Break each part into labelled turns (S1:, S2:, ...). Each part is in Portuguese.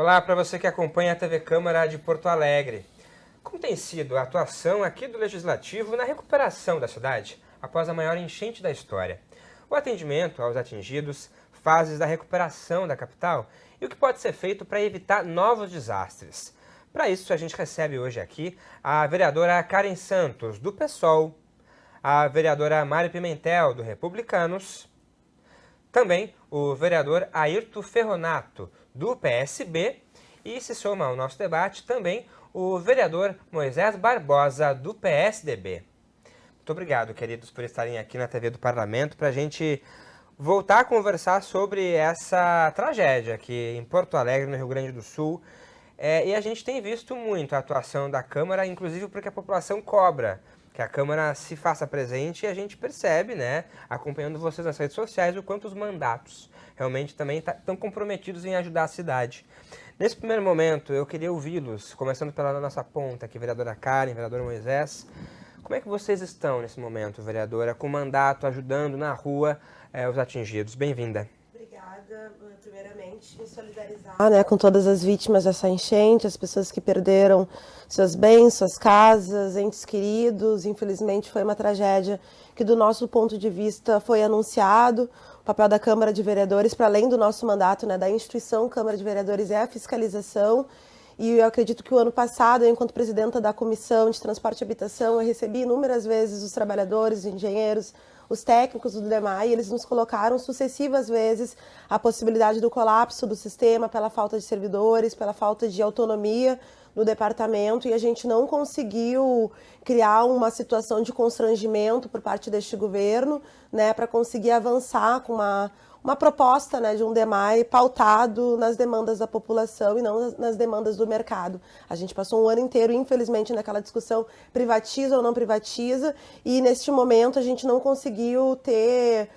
S1: Olá para você que acompanha a TV Câmara de Porto Alegre. Como tem sido a atuação aqui do Legislativo na recuperação da cidade após a maior enchente da história? O atendimento aos atingidos, fases da recuperação da capital e o que pode ser feito para evitar novos desastres. Para isso, a gente recebe hoje aqui a vereadora Karen Santos, do PSOL, a vereadora Mari Pimentel, do Republicanos, também o vereador Airto Ferronato, do PSB, e se soma ao nosso debate também o vereador Moisés Barbosa, do PSDB. Muito obrigado, queridos, por estarem aqui na TV do Parlamento para a gente voltar a conversar sobre essa tragédia aqui em Porto Alegre, no Rio Grande do Sul. E a gente tem visto muito a atuação da Câmara, inclusive porque a população cobra que a Câmara se faça presente, e a gente percebe, né, acompanhando vocês nas redes sociais, o quanto os mandatos realmente também estão comprometidos em ajudar a cidade. Nesse primeiro momento, eu queria ouvi-los, começando pela nossa ponta aqui, vereadora Karen, vereador Moisés. Como é que vocês estão nesse momento, vereadora, com o mandato, ajudando na rua os atingidos? Bem-vinda.
S2: Obrigada, primeiramente, me solidarizar com todas as vítimas dessa enchente, as pessoas que perderam seus bens, suas casas, entes queridos. Infelizmente, foi uma tragédia que, do nosso ponto de vista, foi anunciado. O papel da Câmara de Vereadores, para além do nosso mandato, da instituição Câmara de Vereadores, é a fiscalização. E eu acredito que o ano passado, enquanto presidenta da Comissão de Transporte e Habitação, eu recebi inúmeras vezes os trabalhadores, os engenheiros, os técnicos do DEMAI, e eles nos colocaram sucessivas vezes a possibilidade do colapso do sistema pela falta de servidores, pela falta de autonomia no departamento, e a gente não conseguiu criar uma situação de constrangimento por parte deste governo, para conseguir avançar com uma proposta de um DEMAI pautado nas demandas da população e não nas demandas do mercado. A gente passou um ano inteiro, infelizmente, naquela discussão privatiza ou não privatiza, e neste momento a gente não conseguiu ter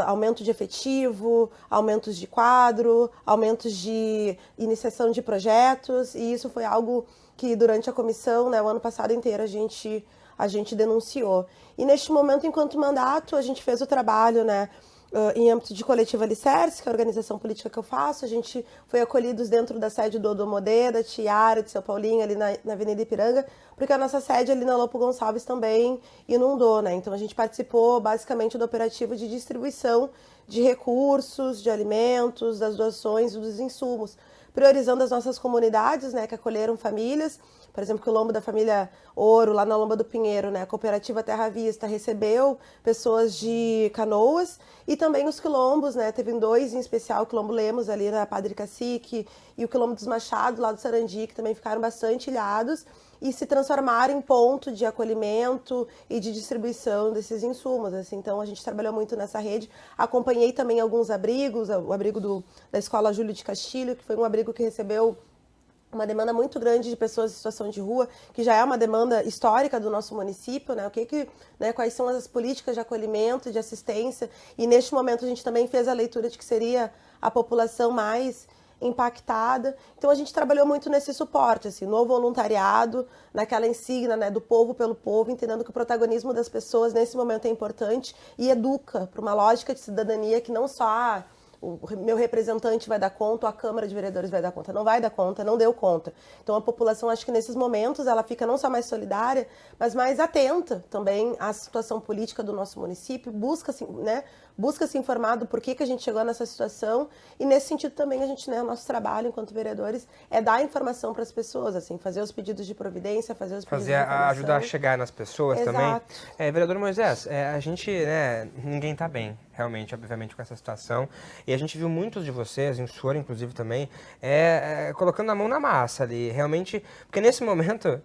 S2: aumento de efetivo, aumentos de quadro, aumentos de iniciação de projetos, e isso foi algo que durante a comissão, o ano passado inteiro, a gente denunciou. E neste momento, enquanto mandato, a gente fez o trabalho, em âmbito de Coletivo Alicerce, que é a organização política que eu faço. A gente foi acolhidos dentro da sede do Odomodê, da Tiara, de São Paulinho, ali na Avenida Ipiranga, porque a nossa sede ali na Lopo Gonçalves também inundou, Então a gente participou basicamente do operativo de distribuição de recursos, de alimentos, das doações e dos insumos, priorizando as nossas comunidades, que acolheram famílias. Por exemplo, que o Lombo da família Ouro, lá na Lomba do Pinheiro, a cooperativa Terra Vista recebeu pessoas de Canoas, e também os quilombos, teve dois em especial, o Quilombo Lemos, ali na Padre Cacique, e o Quilombo dos Machados, lá do Sarandi, que também ficaram bastante ilhados, e se transformaram em ponto de acolhimento e de distribuição desses insumos. Então, a gente trabalhou muito nessa rede. Acompanhei também alguns abrigos, o abrigo da Escola Júlio de Castilho, que foi um abrigo que recebeu uma demanda muito grande de pessoas em situação de rua, que já é uma demanda histórica do nosso município, quais são as políticas de acolhimento, de assistência, e neste momento a gente também fez a leitura de que seria a população mais impactada. Então a gente trabalhou muito nesse suporte, no voluntariado, naquela insígnia do povo pelo povo, entendendo que o protagonismo das pessoas nesse momento é importante e educa para uma lógica de cidadania que não só o meu representante vai dar conta, ou a Câmara de Vereadores vai dar conta. Não vai dar conta, não deu conta. Então a população, acho que nesses momentos, ela fica não só mais solidária, mas mais atenta também à situação política do nosso município, busca se informar do porquê que a gente chegou nessa situação, e nesse sentido também a gente, o nosso trabalho enquanto vereadores é dar informação para as pessoas, fazer os pedidos de providência, fazer os pedidos de informação.
S1: Ajudar a chegar nas pessoas.
S2: Exato.
S1: Também. Vereador Moisés, a gente, ninguém está bem, realmente, obviamente, com essa situação, e a gente viu muitos de vocês, e o senhor inclusive também, colocando a mão na massa ali, realmente, porque nesse momento,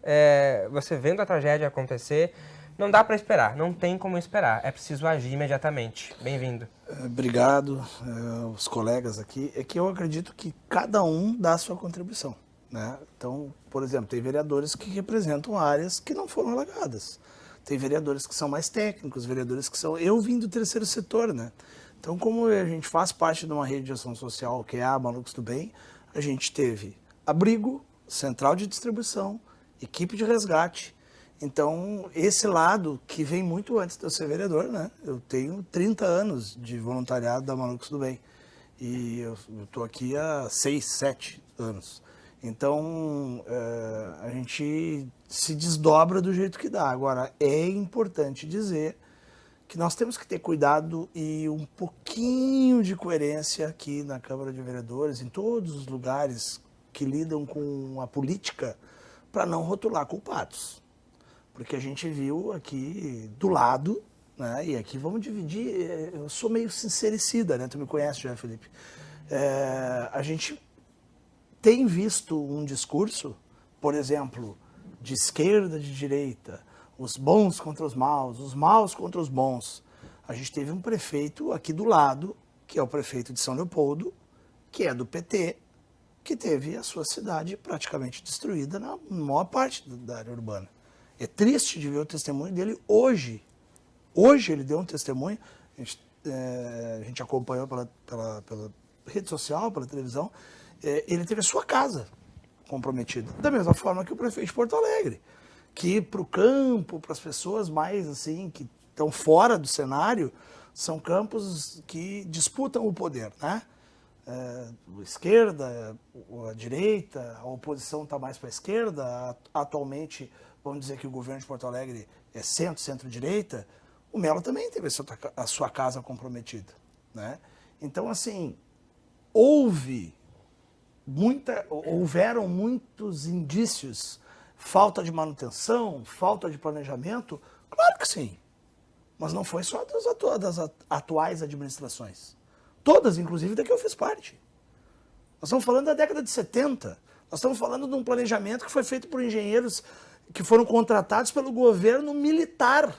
S1: você vendo a tragédia acontecer, não dá para esperar, não tem como esperar, é preciso agir imediatamente. Bem-vindo.
S3: Obrigado aos colegas aqui. É que eu acredito que cada um dá a sua contribuição, Então, por exemplo, tem vereadores que representam áreas que não foram alagadas. Tem vereadores que são mais técnicos, vereadores que são... Eu vim do terceiro setor, Então, como a gente faz parte de uma rede de ação social, que é a Malucos do Bem, a gente teve abrigo, central de distribuição, equipe de resgate. Então, esse lado que vem muito antes de eu ser vereador, Eu tenho 30 anos de voluntariado da Malucos do Bem. E eu estou aqui há 6, 7 anos. Então, a gente se desdobra do jeito que dá. Agora, é importante dizer que nós temos que ter cuidado e um pouquinho de coerência aqui na Câmara de Vereadores, em todos os lugares que lidam com a política, para não rotular culpados. Porque a gente viu aqui do lado, né, e aqui vamos dividir, eu sou meio sincericida, né, tu me conhece já, Felipe. A gente tem visto um discurso, por exemplo, de esquerda, de direita, os bons contra os maus contra os bons. A gente teve um prefeito aqui do lado, que é o prefeito de São Leopoldo, que é do PT, que teve a sua cidade praticamente destruída na maior parte da área urbana. É triste de ver o testemunho dele hoje. Hoje ele deu um testemunho, a gente acompanhou pela rede social, pela televisão, ele teve a sua casa comprometida. Da mesma forma que o prefeito de Porto Alegre, que para o campo, para as pessoas mais assim, que estão fora do cenário, são campos que disputam o poder, né? A esquerda, a direita, a oposição está mais para a esquerda. Atualmente, vamos dizer que o governo de Porto Alegre é centro-direita. O Melo também teve a sua casa comprometida, né? Então, assim, houveram muitos indícios, falta de manutenção, falta de planejamento, claro que sim, mas não foi só das atuais administrações. Todas, inclusive, da que eu fiz parte. Nós estamos falando da década de 70, nós estamos falando de um planejamento que foi feito por engenheiros que foram contratados pelo governo militar.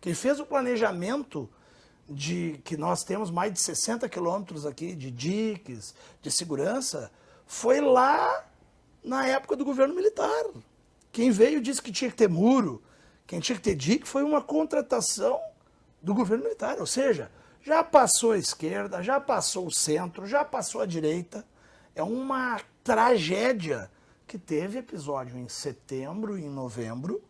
S3: Quem fez o planejamento de que nós temos mais de 60 quilômetros aqui de diques, de segurança, foi lá na época do governo militar. Quem veio disse que tinha que ter muro, quem tinha que ter dique, foi uma contratação do governo militar. Ou seja, já passou a esquerda, já passou o centro, já passou a direita. É uma tragédia que teve episódio em setembro e em novembro,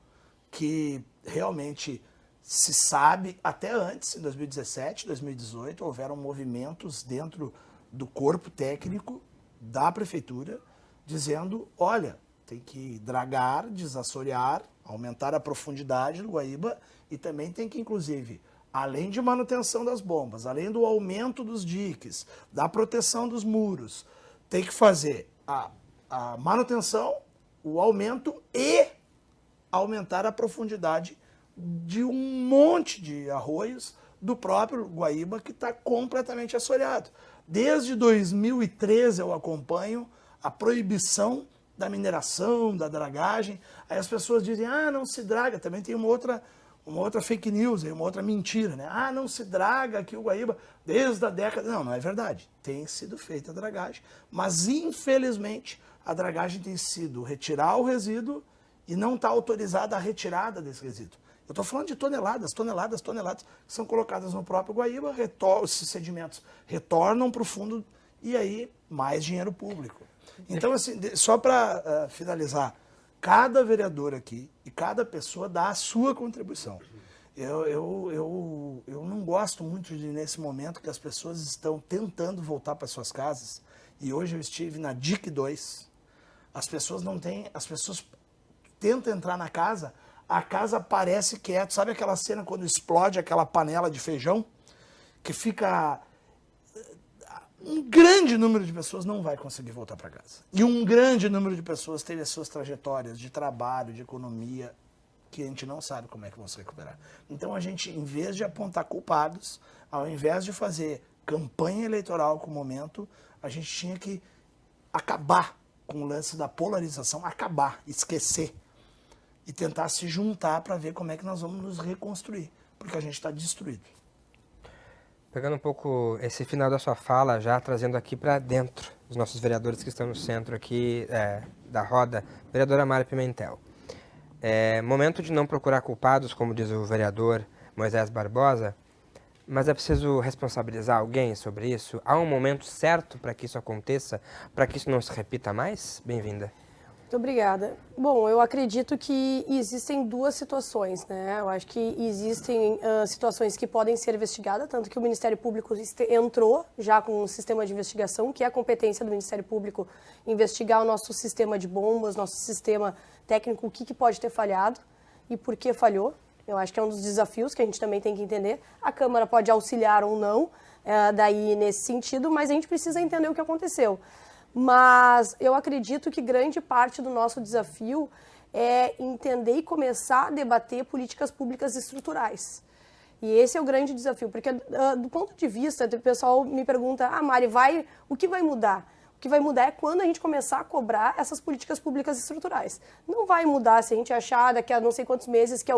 S3: que realmente se sabe, até antes, em 2017, 2018, houveram movimentos dentro do corpo técnico da prefeitura, dizendo, olha, tem que dragar, desassorear, aumentar a profundidade do Guaíba e também tem que, inclusive, além de manutenção das bombas, além do aumento dos diques, da proteção dos muros, tem que fazer a manutenção, o aumento e aumentar a profundidade de um monte de arroios do próprio Guaíba que está completamente assoreado. Desde 2013 eu acompanho a proibição da mineração, da dragagem. Aí as pessoas dizem, não se draga. Também tem uma outra fake news, uma outra mentira, né? Não se draga aqui o Guaíba desde a década... Não é verdade. Tem sido feita a dragagem, mas infelizmente a dragagem tem sido retirar o resíduo e não está autorizada a retirada desse resíduo. Eu estou falando de toneladas, que são colocadas no próprio Guaíba, esses sedimentos retornam para o fundo e aí mais dinheiro público. Então, assim, só para finalizar, cada vereador aqui e cada pessoa dá a sua contribuição. Eu não gosto muito de, nesse momento, que as pessoas estão tentando voltar para suas casas, e hoje eu estive na DIC 2, as pessoas tentam entrar na casa, a casa parece quieta. Sabe aquela cena quando explode aquela panela de feijão? Que fica... Um grande número de pessoas não vai conseguir voltar para casa. E um grande número de pessoas teve as suas trajetórias de trabalho, de economia, que a gente não sabe como é que vão se recuperar. Então a gente, em vez de apontar culpados, ao invés de fazer campanha eleitoral com o momento, a gente tinha que acabar com o lance da polarização, esquecer. E tentar se juntar para ver como é que nós vamos nos reconstruir, porque a gente está destruído.
S1: Pegando um pouco esse final da sua fala, já trazendo aqui para dentro os nossos vereadores que estão no centro aqui da roda, vereadora Mari Pimentel. Momento de não procurar culpados, como diz o vereador Moisés Barbosa, mas é preciso responsabilizar alguém sobre isso? Há um momento certo para que isso aconteça, para que isso não se repita mais? Bem-vinda.
S4: Muito obrigada. Bom, eu acredito que existem duas situações, né? Eu acho que existem situações que podem ser investigadas, tanto que o Ministério Público entrou já com um sistema de investigação, que é a competência do Ministério Público investigar o nosso sistema de bombas, nosso sistema técnico, o que pode ter falhado e por que falhou. Eu acho que é um dos desafios que a gente também tem que entender. A Câmara pode auxiliar ou não, daí nesse sentido, mas a gente precisa entender o que aconteceu. Mas eu acredito que grande parte do nosso desafio é entender e começar a debater políticas públicas estruturais. E esse é o grande desafio, porque do ponto de vista, o pessoal me pergunta, Mari, o que vai mudar? O que vai mudar é quando a gente começar a cobrar essas políticas públicas estruturais. Não vai mudar se a gente achar daqui a não sei quantos meses que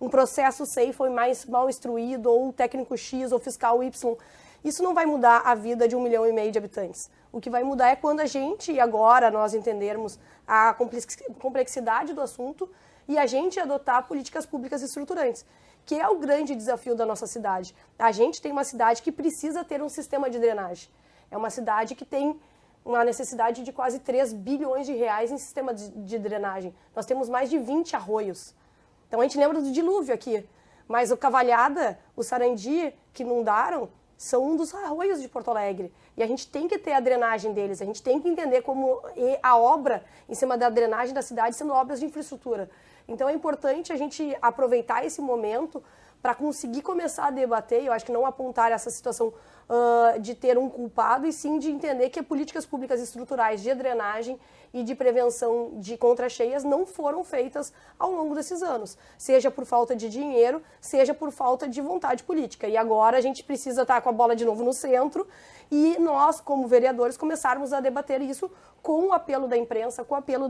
S4: um processo sei foi mais mal instruído, ou técnico X, ou fiscal Y. Isso não vai mudar a vida de 1,5 milhão de habitantes. O que vai mudar é quando a gente, e agora, nós entendermos a complexidade do assunto e a gente adotar políticas públicas estruturantes, que é o grande desafio da nossa cidade. A gente tem uma cidade que precisa ter um sistema de drenagem. É uma cidade que tem uma necessidade de quase 3 bilhões de reais em sistema de drenagem. Nós temos mais de 20 arroios. Então a gente lembra do dilúvio aqui, mas o Cavalhada, o Sarandi, que inundaram, são um dos arroios de Porto Alegre. E a gente tem que ter a drenagem deles, a gente tem que entender como a obra em cima da drenagem da cidade sendo obras de infraestrutura. Então é importante a gente aproveitar esse momento para conseguir começar a debater, eu acho que não apontar essa situação de ter um culpado, e sim de entender que políticas públicas estruturais de drenagem e de prevenção de contra-cheias não foram feitas ao longo desses anos, seja por falta de dinheiro, seja por falta de vontade política. E agora a gente precisa estar com a bola de novo no centro e nós, como vereadores, começarmos a debater isso com o apelo da imprensa, com o apelo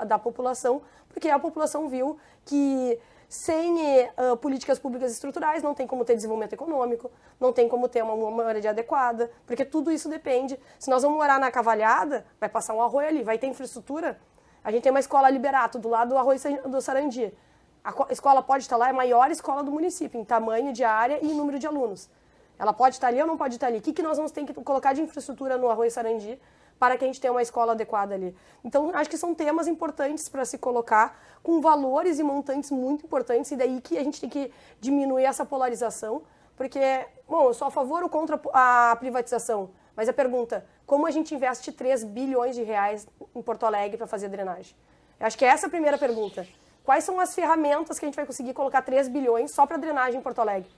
S4: da população, porque a população viu que sem políticas públicas estruturais não tem como ter desenvolvimento econômico, não tem como ter uma moradia adequada, porque tudo isso depende. Se nós vamos morar na Cavalhada, vai passar um arroio ali, vai ter infraestrutura. A gente tem uma escola Liberato do lado do arroio do Sarandi. A escola pode estar lá, é a maior escola do município, em tamanho de área e em número de alunos. Ela pode estar ali ou não pode estar ali? O que nós vamos ter que colocar de infraestrutura no arroio Sarandi para que a gente tenha uma escola adequada ali? Então, acho que são temas importantes para se colocar, com valores e montantes muito importantes, e daí que a gente tem que diminuir essa polarização, porque, bom, eu sou a favor ou contra a privatização, mas a pergunta, como a gente investe 3 bilhões de reais em Porto Alegre para fazer drenagem? Eu acho que essa é a primeira pergunta. Quais são as ferramentas que a gente vai conseguir colocar 3 bilhões só para drenagem em Porto Alegre?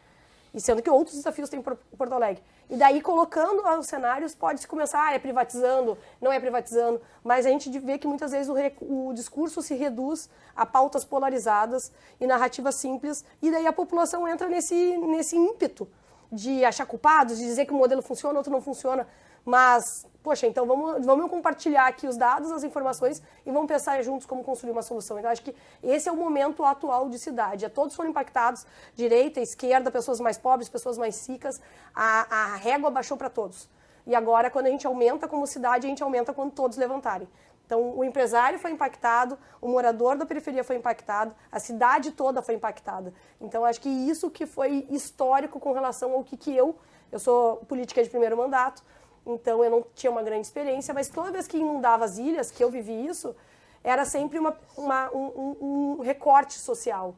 S4: E sendo que outros desafios tem Porto Alegre. E daí, colocando os cenários, pode-se começar, é privatizando, não é privatizando, mas a gente vê que muitas vezes o discurso se reduz a pautas polarizadas e narrativas simples, e daí a população entra nesse ímpeto de achar culpados, de dizer que o modelo funciona, outro não funciona. Mas, poxa, então vamos compartilhar aqui os dados, as informações e vamos pensar juntos como construir uma solução. Então, acho que esse é o momento atual de cidade. Todos foram impactados, direita, esquerda, pessoas mais pobres, pessoas mais ricas. A régua baixou para todos. E agora, quando a gente aumenta como cidade, a gente aumenta quando todos levantarem. Então, o empresário foi impactado, o morador da periferia foi impactado, a cidade toda foi impactada. Então, acho que isso que foi histórico com relação ao que eu sou política de primeiro mandato, então eu não tinha uma grande experiência, mas toda vez que inundava as ilhas, que eu vivi isso, era sempre um recorte social.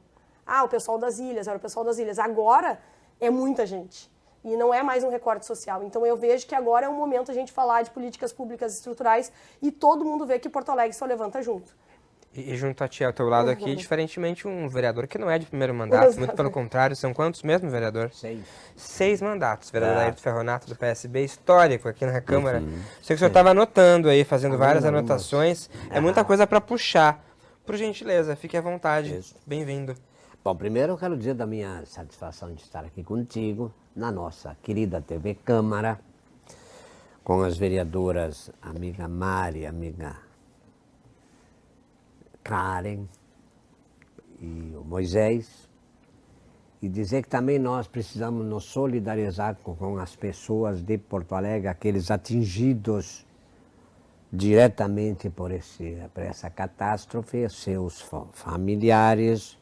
S4: O pessoal das ilhas, era o pessoal das ilhas. Agora é muita gente. E não é mais um recorte social. Então eu vejo que agora é um momento a gente falar de políticas públicas estruturais e todo mundo vê que Porto Alegre só levanta junto.
S1: E junto a ti, ao teu lado aqui, diferentemente um vereador que não é de primeiro mandato, muito pelo contrário, são quantos mesmo, vereador? 6 mandatos, vereador Ayrton Ferronato do PSB, histórico aqui na Câmara. Sei que o senhor estava anotando aí, fazendo várias anotações, é muita coisa para puxar. Por gentileza, fique à vontade, bem-vindo.
S5: Bom, primeiro eu quero dizer da minha satisfação de estar aqui contigo, na nossa querida TV Câmara, com as vereadoras amiga Mari, amiga Karen e o Moisés, e dizer que também nós precisamos nos solidarizar com as pessoas de Porto Alegre, aqueles atingidos diretamente por essa catástrofe, seus familiares,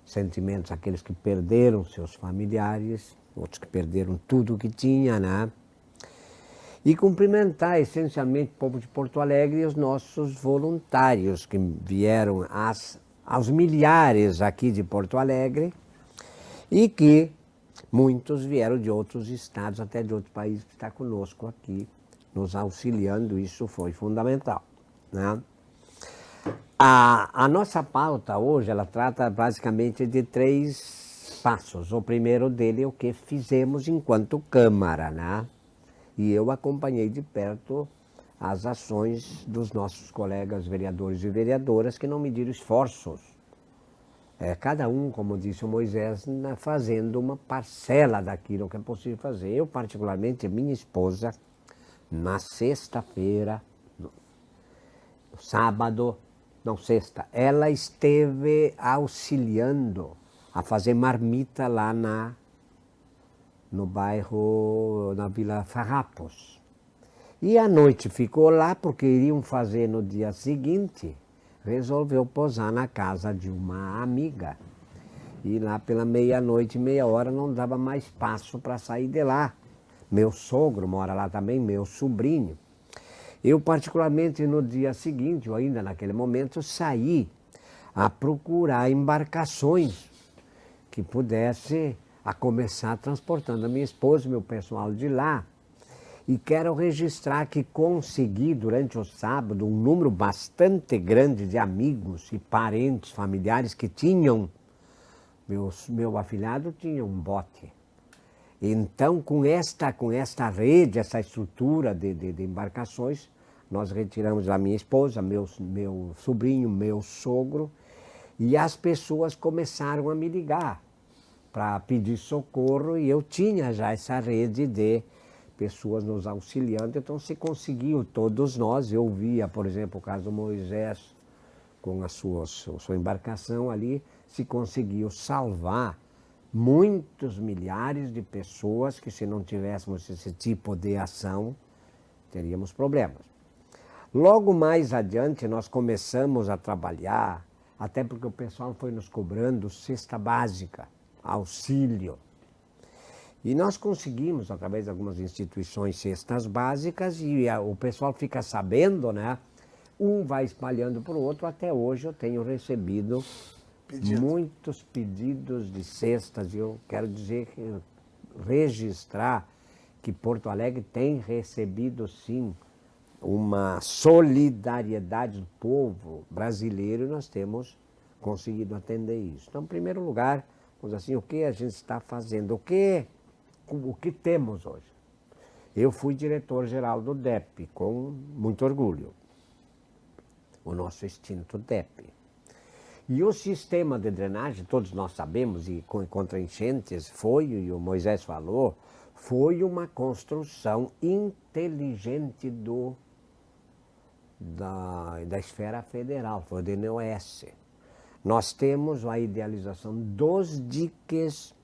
S5: sentimentos aqueles que perderam seus familiares, outros que perderam tudo o que tinha, né? E cumprimentar essencialmente o povo de Porto Alegre e os nossos voluntários que vieram aos milhares aqui de Porto Alegre e que muitos vieram de outros estados, até de outros países, que estão conosco aqui, nos auxiliando. Isso foi fundamental, né? A nossa pauta hoje, ela trata basicamente de 3 passos. O primeiro dele é o que fizemos enquanto Câmara, né? E eu acompanhei de perto as ações dos nossos colegas vereadores e vereadoras que não mediram esforços. Cada um, como disse o Moisés, fazendo uma parcela daquilo que é possível fazer. Eu, particularmente, minha esposa, na sexta-feira, no sábado, não, sexta, ela esteve auxiliando a fazer marmita lá no bairro, na Vila Farrapos. E à noite ficou lá porque iriam fazer no dia seguinte, resolveu posar na casa de uma amiga. E lá pela meia-noite, meia hora, não dava mais passo para sair de lá. Meu sogro mora lá também, meu sobrinho. Eu, particularmente, no dia seguinte, ou ainda naquele momento, saí a procurar embarcações que pudesse a começar transportando a minha esposa e meu pessoal de lá. E quero registrar que consegui, durante o sábado, um número bastante grande de amigos e parentes, familiares que tinham, meu afilhado tinha um bote. Então, com esta rede, essa estrutura de embarcações, nós retiramos a minha esposa, meu sobrinho, meu sogro, e as pessoas começaram a me ligar para pedir socorro, e eu tinha já essa rede de pessoas nos auxiliando, então se conseguiu, todos nós. Eu via, por exemplo, o caso do Moisés, com a sua embarcação ali, se conseguiu salvar muitos milhares de pessoas que, se não tivéssemos esse tipo de ação, teríamos problemas. Logo mais adiante, nós começamos a trabalhar, até porque o pessoal foi nos cobrando cesta básica, auxílio. E nós conseguimos, através de algumas instituições, cestas básicas, e o pessoal fica sabendo, né? Um vai espalhando para o outro. Até hoje eu tenho recebido muitos pedidos de cestas, e eu quero dizer, registrar que Porto Alegre tem recebido, sim, uma solidariedade do povo brasileiro, e nós temos conseguido atender isso. Então, em primeiro lugar, vamos assim, o que a gente está fazendo, o que temos hoje. Eu fui diretor-geral do DEP, com muito orgulho, o nosso extinto DEP. E o sistema de drenagem, todos nós sabemos, e contra enchentes, foi, e o Moisés falou, foi uma construção inteligente da esfera federal, foi o DNOS. Nós temos a idealização dos diques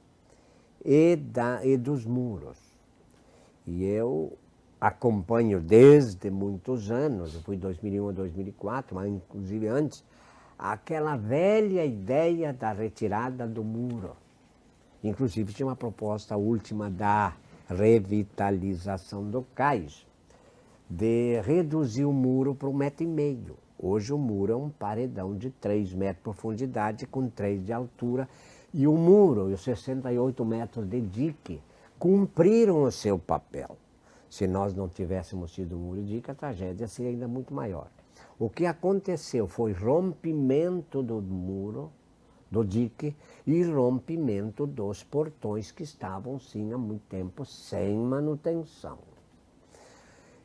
S5: e dos muros. E eu acompanho desde muitos anos, eu fui em 2001 a 2004, mas inclusive antes, aquela velha ideia da retirada do muro. Inclusive tinha uma proposta última da revitalização do cais, de reduzir o muro para 1,5 metro. Hoje o muro é um paredão de 3 metros de profundidade com 3 de altura, e o muro e os 68 metros de dique cumpriram o seu papel. Se nós não tivéssemos tido o muro e dique, a tragédia seria ainda muito maior. O que aconteceu foi rompimento do muro, do dique, e rompimento dos portões que estavam, sim, há muito tempo sem manutenção.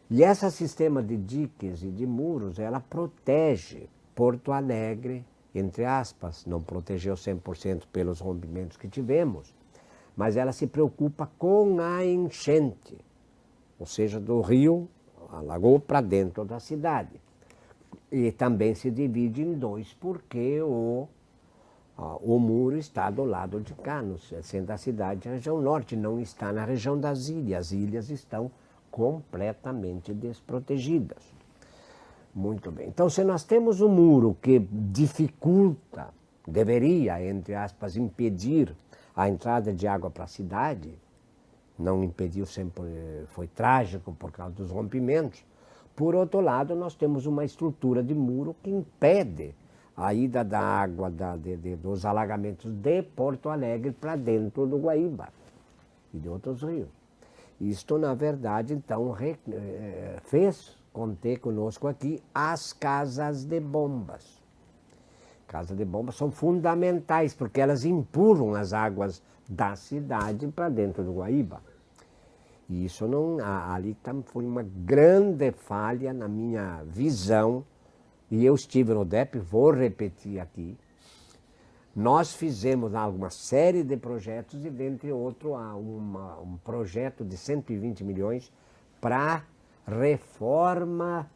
S5: E esse sistema de diques e de muros, ela protege Porto Alegre, entre aspas, não protegeu 100% pelos rompimentos que tivemos, mas ela se preocupa com a enchente, ou seja, do rio, alagou para dentro da cidade. E também se divide em 2, porque o muro está do lado de cá, no centro da cidade, na região norte, não está na região das ilhas. As ilhas estão completamente desprotegidas. Muito bem. Então, se nós temos um muro que dificulta, deveria, entre aspas, impedir a entrada de água para a cidade, não impediu, sempre foi trágico por causa dos rompimentos. Por outro lado, nós temos uma estrutura de muro que impede a ida da água dos alagamentos de Porto Alegre para dentro do Guaíba e de outros rios. Isto, na verdade, então, fez conter conosco aqui as casas de bombas. Casas de bombas são fundamentais, porque elas empurram as águas da cidade para dentro do Guaíba. E isso ali foi uma grande falha na minha visão, e eu estive no DEP, vou repetir aqui. Nós fizemos uma série de projetos, e dentre outros um projeto de 120 milhões para reforma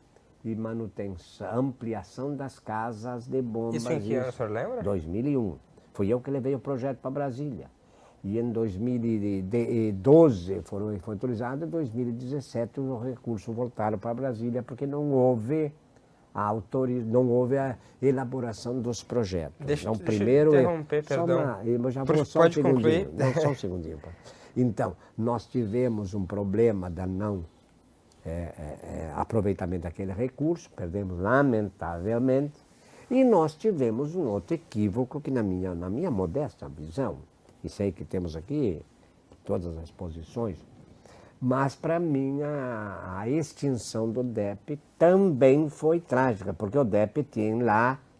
S5: e manutenção, ampliação das casas de bombas.
S1: Isso em que ano, o senhor lembra?
S5: 2001. Fui eu que levei o projeto para Brasília. E em 2012 foi autorizado, em 2017 os recursos voltaram para Brasília, porque não houve a elaboração dos projetos.
S1: Deixa
S5: então,
S1: eu
S5: primeiro,
S1: interromper, perdão.
S5: Pode concluir. Só um segundinho. Então, nós tivemos um problema da não aproveitamento daquele recurso, perdemos lamentavelmente, e nós tivemos um outro equívoco que na minha modesta visão, e sei que temos aqui todas as posições, mas para mim a extinção do DEP também foi trágica, porque o DEP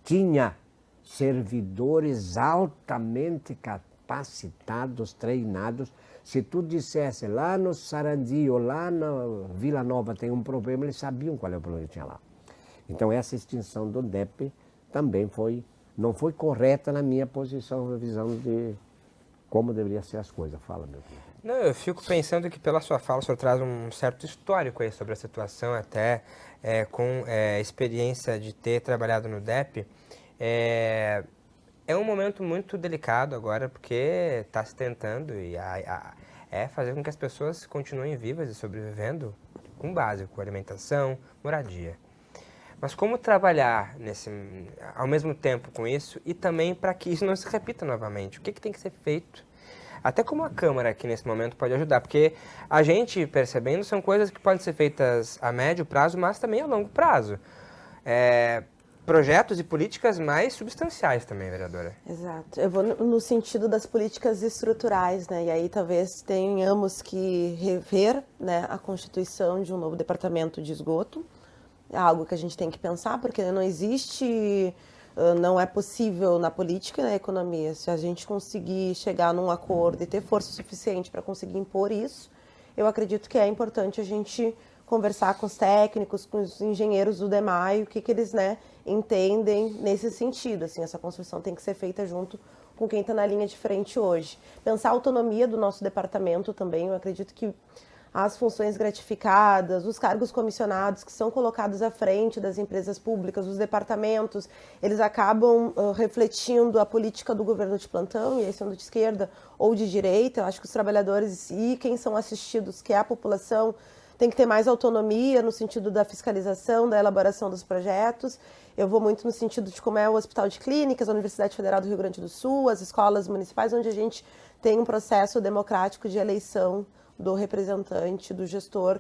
S5: tinha servidores altamente capacitados, treinados. Se tu dissesse lá no Sarandi ou lá na Vila Nova tem um problema, eles sabiam qual é o problema que tinha lá. Então essa extinção do DEP também não foi correta na minha posição, na visão de como deveriam ser as coisas. Fala, meu filho.
S1: Não, eu fico pensando que pela sua fala o senhor traz um certo histórico aí sobre a situação, até com experiência de ter trabalhado no DEP. É um momento muito delicado agora, porque está se tentando fazer com que as pessoas continuem vivas e sobrevivendo com básico, alimentação, moradia. Mas como trabalhar ao mesmo tempo com isso e também para que isso não se repita novamente? O que tem que ser feito? Até como a Câmara aqui nesse momento pode ajudar, porque a gente percebendo são coisas que podem ser feitas a médio prazo, mas também a longo prazo. Projetos e políticas mais substanciais também, vereadora.
S2: Exato. Eu vou no sentido das políticas estruturais, né? E aí talvez tenhamos que rever, né, a constituição de um novo departamento de esgoto. É algo que a gente tem que pensar, porque não existe, não é possível na política e na economia. Se a gente conseguir chegar num acordo e ter força suficiente para conseguir impor isso, eu acredito que é importante a gente conversar com os técnicos, com os engenheiros do DEMAI, o que eles, né, entendem nesse sentido. Assim, essa construção tem que ser feita junto com quem está na linha de frente hoje. Pensar a autonomia do nosso departamento também, eu acredito que as funções gratificadas, os cargos comissionados que são colocados à frente das empresas públicas, os departamentos, eles acabam refletindo a política do governo de plantão, e aí sendo de esquerda ou de direita. Eu acho que os trabalhadores e quem são assistidos, que é a população, tem que ter mais autonomia no sentido da fiscalização, da elaboração dos projetos. Eu vou muito no sentido de como é o Hospital de Clínicas, a Universidade Federal do Rio Grande do Sul, as escolas municipais, onde a gente tem um processo democrático de eleição do representante, do gestor,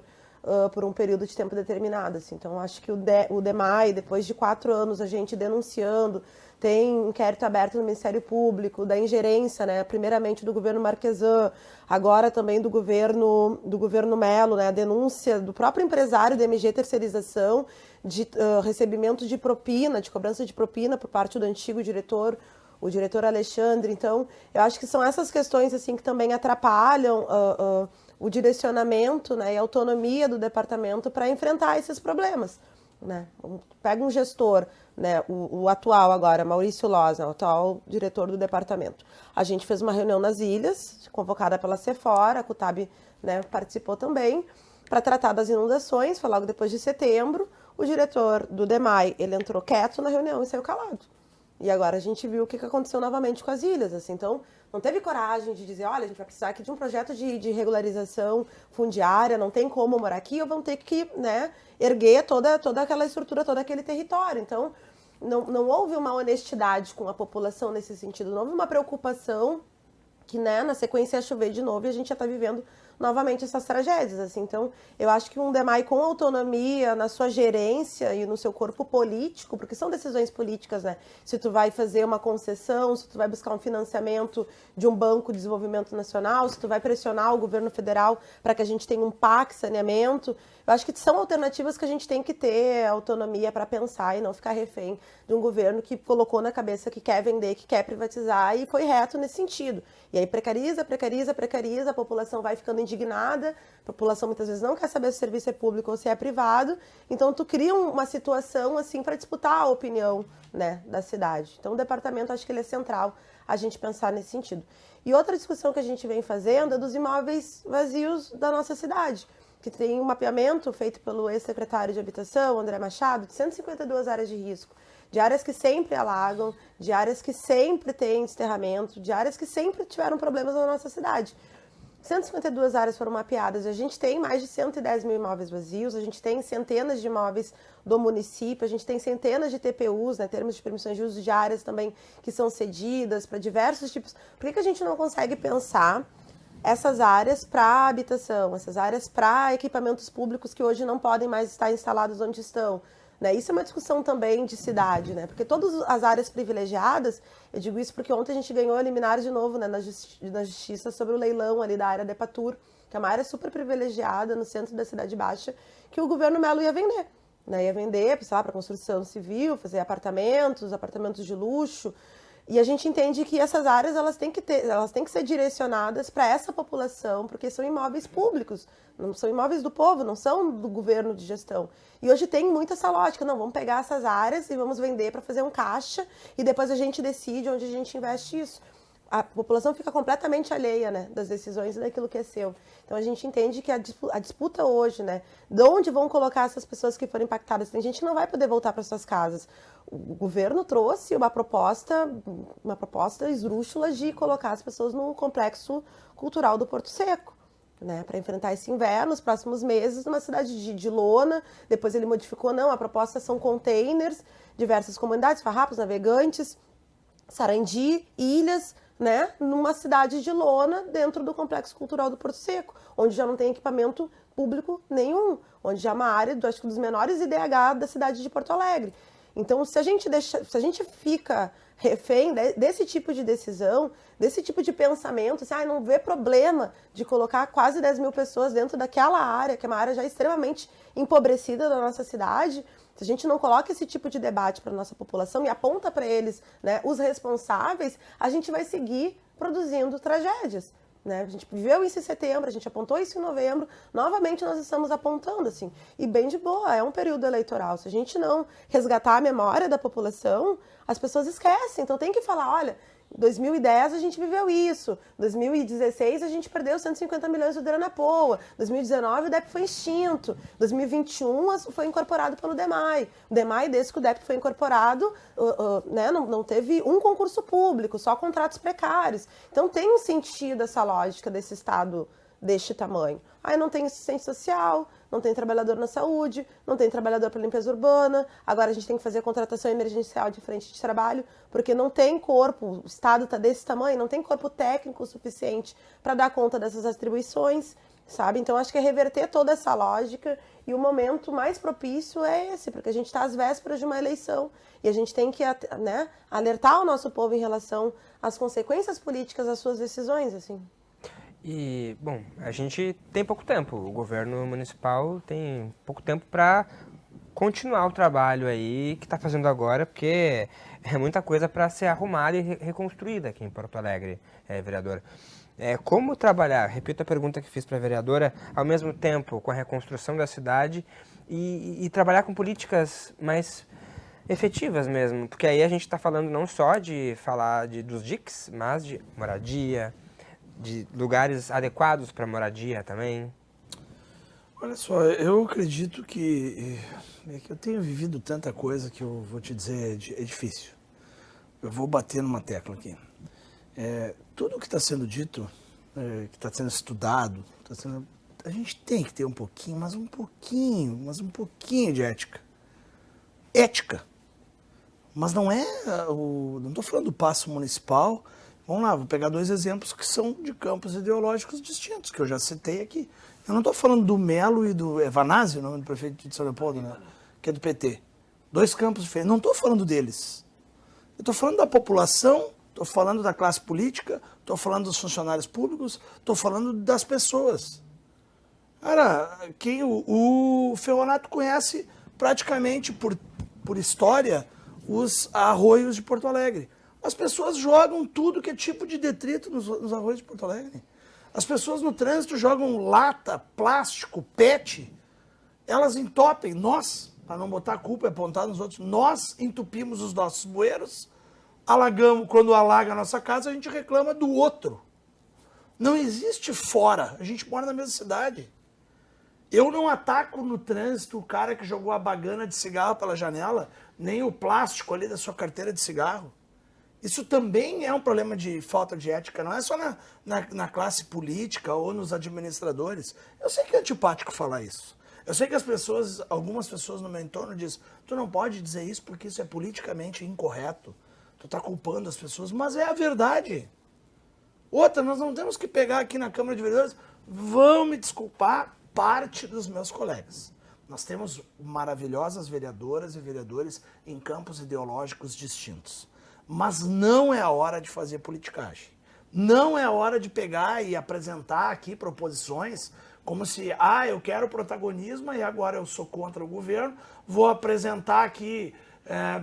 S2: por um período de tempo determinado. Assim. Então, acho que o DEMAI, depois de 4 anos a gente denunciando, tem inquérito aberto no Ministério Público, da ingerência, né, primeiramente do governo Marquesan, agora também do governo Melo, né, a denúncia do próprio empresário da MG Terceirização, de recebimento de propina, de cobrança de propina por parte do antigo diretor, o diretor Alexandre. Então, eu acho que são essas questões assim que também atrapalham o direcionamento, né, e a autonomia do departamento para enfrentar esses problemas. Né? Pega um gestor, né, o atual agora, Maurício Loz, né, o atual diretor do departamento. A gente fez uma reunião nas Ilhas, convocada pela Sephora, a CUTAB, né, participou também, para tratar das inundações. Foi logo depois de setembro. O diretor do DEMAI, ele entrou quieto na reunião e saiu calado. E agora a gente viu o que aconteceu novamente com as ilhas. Assim. Então, não teve coragem de dizer, olha, a gente vai precisar aqui de um projeto de regularização fundiária, não tem como morar aqui, ou vão ter que, né, erguer toda aquela estrutura, todo aquele território. Então, não houve uma honestidade com a população nesse sentido, não houve uma preocupação que, né, na sequência ia chover de novo e a gente já está vivendo novamente essas tragédias, assim. Então, eu acho que um DEMAI com autonomia na sua gerência e no seu corpo político, porque são decisões políticas, né? Se tu vai fazer uma concessão, se tu vai buscar um financiamento de um banco de desenvolvimento nacional, se tu vai pressionar o governo federal para que a gente tenha um PAC, saneamento, eu acho que são alternativas que a gente tem que ter autonomia para pensar e não ficar refém de um governo que colocou na cabeça que quer vender, que quer privatizar e foi reto nesse sentido. E aí precariza, a população vai ficando indignada, a população muitas vezes não quer saber se o serviço é público ou se é privado, então tu cria uma situação assim para disputar a opinião, né, da cidade. Então o departamento, acho que ele é central a gente pensar nesse sentido. E outra discussão que a gente vem fazendo é dos imóveis vazios da nossa cidade, que tem um mapeamento feito pelo ex-secretário de Habitação, André Machado, de 152 áreas de risco, de áreas que sempre alagam, de áreas que sempre têm desterramento, de áreas que sempre tiveram problemas na nossa cidade. 152 áreas foram mapeadas e a gente tem mais de 110 mil imóveis vazios, a gente tem centenas de imóveis do município, a gente tem centenas de TPUs, né, termos de permissões de uso de áreas também que são cedidas para diversos tipos. Por que a gente não consegue pensar essas áreas para habitação, essas áreas para equipamentos públicos que hoje não podem mais estar instalados onde estão? Né? Isso é uma discussão também de cidade, né? Porque todas as áreas privilegiadas, eu digo isso porque ontem a gente ganhou a liminar de novo, né, na justiça sobre o leilão ali da área da Epatur, que é uma área super privilegiada no centro da Cidade Baixa, que o governo Melo ia vender. Né? Ia vender, para construção civil, fazer apartamentos de luxo. E a gente entende que essas áreas elas têm que ser direcionadas para essa população, porque são imóveis públicos, não são imóveis do povo, não são do governo de gestão. E hoje tem muito essa lógica, não, vamos pegar essas áreas e vamos vender para fazer um caixa e depois a gente decide onde a gente investe isso. A população fica completamente alheia, né, das decisões e daquilo que é seu. Então a gente entende que a disputa hoje, né, de onde vão colocar essas pessoas que foram impactadas, tem gente que não vai poder voltar para suas casas. O governo trouxe uma proposta esdrúxula de colocar as pessoas no complexo cultural do Porto Seco, né, para enfrentar esse inverno, nos próximos meses, numa cidade de lona. Depois ele modificou, não, a proposta são containers, diversas comunidades, Farrapos, Navegantes, Sarandi, Ilhas, né, numa cidade de lona dentro do Complexo Cultural do Porto Seco, onde já não tem equipamento público nenhum, onde já é uma área, acho que dos menores IDH da cidade de Porto Alegre. Então, se a gente fica refém desse tipo de decisão, desse tipo de pensamento, assim, não vê problema de colocar quase 10 mil pessoas dentro daquela área, que é uma área já extremamente empobrecida da nossa cidade, se a gente não coloca esse tipo de debate para a nossa população e aponta para eles, né, os responsáveis, a gente vai seguir produzindo tragédias. Né? A gente viveu isso em setembro, a gente apontou isso em novembro, novamente nós estamos apontando, assim, e bem de boa, é um período eleitoral. Se a gente não resgatar a memória da população, as pessoas esquecem. Então tem que falar, olha, em 2010 a gente viveu isso, 2016 a gente perdeu 150 milhões do Dranapoa, 2019 o DEP foi extinto, 2021 foi incorporado pelo DEMAI. O DEMAI, desde que o DEP foi incorporado, né, não teve um concurso público, só contratos precários. Então tem um sentido essa lógica desse Estado deste tamanho. Aí não tem assistente social, não tem trabalhador na saúde, não tem trabalhador para limpeza urbana, agora a gente tem que fazer contratação emergencial de frente de trabalho, porque não tem corpo, o Estado está desse tamanho, não tem corpo técnico suficiente para dar conta dessas atribuições, sabe? Então acho que é reverter toda essa lógica e o momento mais propício é esse, porque a gente está às vésperas de uma eleição e a gente tem que, né, alertar o nosso povo em relação às consequências políticas das suas decisões, assim.
S1: E, bom, a gente tem pouco tempo, o governo municipal tem pouco tempo para continuar o trabalho aí que está fazendo agora, porque é muita coisa para ser arrumada e reconstruída aqui em Porto Alegre, vereadora. Como trabalhar, repito a pergunta que fiz para a vereadora, ao mesmo tempo com a reconstrução da cidade e trabalhar com políticas mais efetivas mesmo, porque aí a gente está falando não só de falar dos DICs, mas de moradia, de lugares adequados para moradia também?
S3: Olha só, eu acredito que eu tenho vivido tanta coisa que eu vou te dizer, é difícil. Eu vou bater numa tecla aqui. Tudo que está sendo dito, que está sendo estudado, a gente tem que ter um pouquinho de ética. Ética. Mas não estou falando do paço municipal, Vamos lá, vou pegar 2 exemplos que são de campos ideológicos distintos, que eu já citei aqui. Eu não estou falando do Melo e do Evanásio, o nome do prefeito de São Leopoldo, né? Que é do PT. 2 campos diferentes. Não estou falando deles. Eu estou falando da população, estou falando da classe política, estou falando dos funcionários públicos, estou falando das pessoas. Cara, o Ferronato conhece praticamente por história os arroios de Porto Alegre. As pessoas jogam tudo que é tipo de detrito nos arroios de Porto Alegre. As pessoas no trânsito jogam lata, plástico, PET. Elas entopem. Nós, para não botar a culpa e apontar nos outros, nós entupimos os nossos bueiros, alagamos. Quando alaga a nossa casa, a gente reclama do outro. Não existe fora. A gente mora na mesma cidade. Eu não ataco no trânsito o cara que jogou a bagana de cigarro pela janela, nem o plástico ali da sua carteira de cigarro. Isso também é um problema de falta de ética, não é só na classe política ou nos administradores. Eu sei que é antipático falar isso. Eu sei que algumas pessoas no meu entorno dizem, tu não pode dizer isso porque isso é politicamente incorreto. Tu está culpando as pessoas, mas é a verdade. Outra, nós não temos que pegar aqui na Câmara de Vereadores, vão me desculpar, parte dos meus colegas. Nós temos maravilhosas vereadoras e vereadores em campos ideológicos distintos. Mas não é a hora de fazer politicagem. Não é a hora de pegar e apresentar aqui proposições como se, eu quero protagonismo e agora eu sou contra o governo, vou apresentar aqui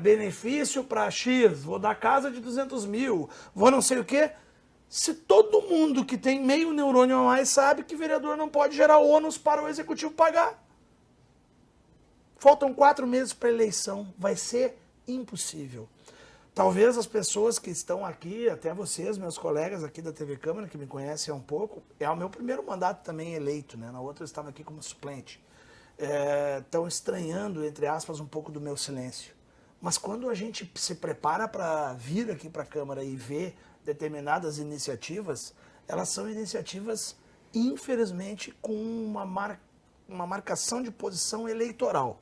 S3: benefício para X, vou dar casa de 200 mil, vou não sei o quê. Se todo mundo que tem meio neurônio a mais sabe que vereador não pode gerar ônus para o executivo pagar. Faltam 4 meses para a eleição, vai ser impossível. Talvez as pessoas que estão aqui, até vocês, meus colegas aqui da TV Câmara, que me conhecem há um pouco, é o meu primeiro mandato também eleito, né? Na outra eu estava aqui como suplente. Estão estranhando, entre aspas, um pouco do meu silêncio. Mas quando a gente se prepara para vir aqui para a Câmara e ver determinadas iniciativas, elas são iniciativas, infelizmente, com uma marcação de posição eleitoral.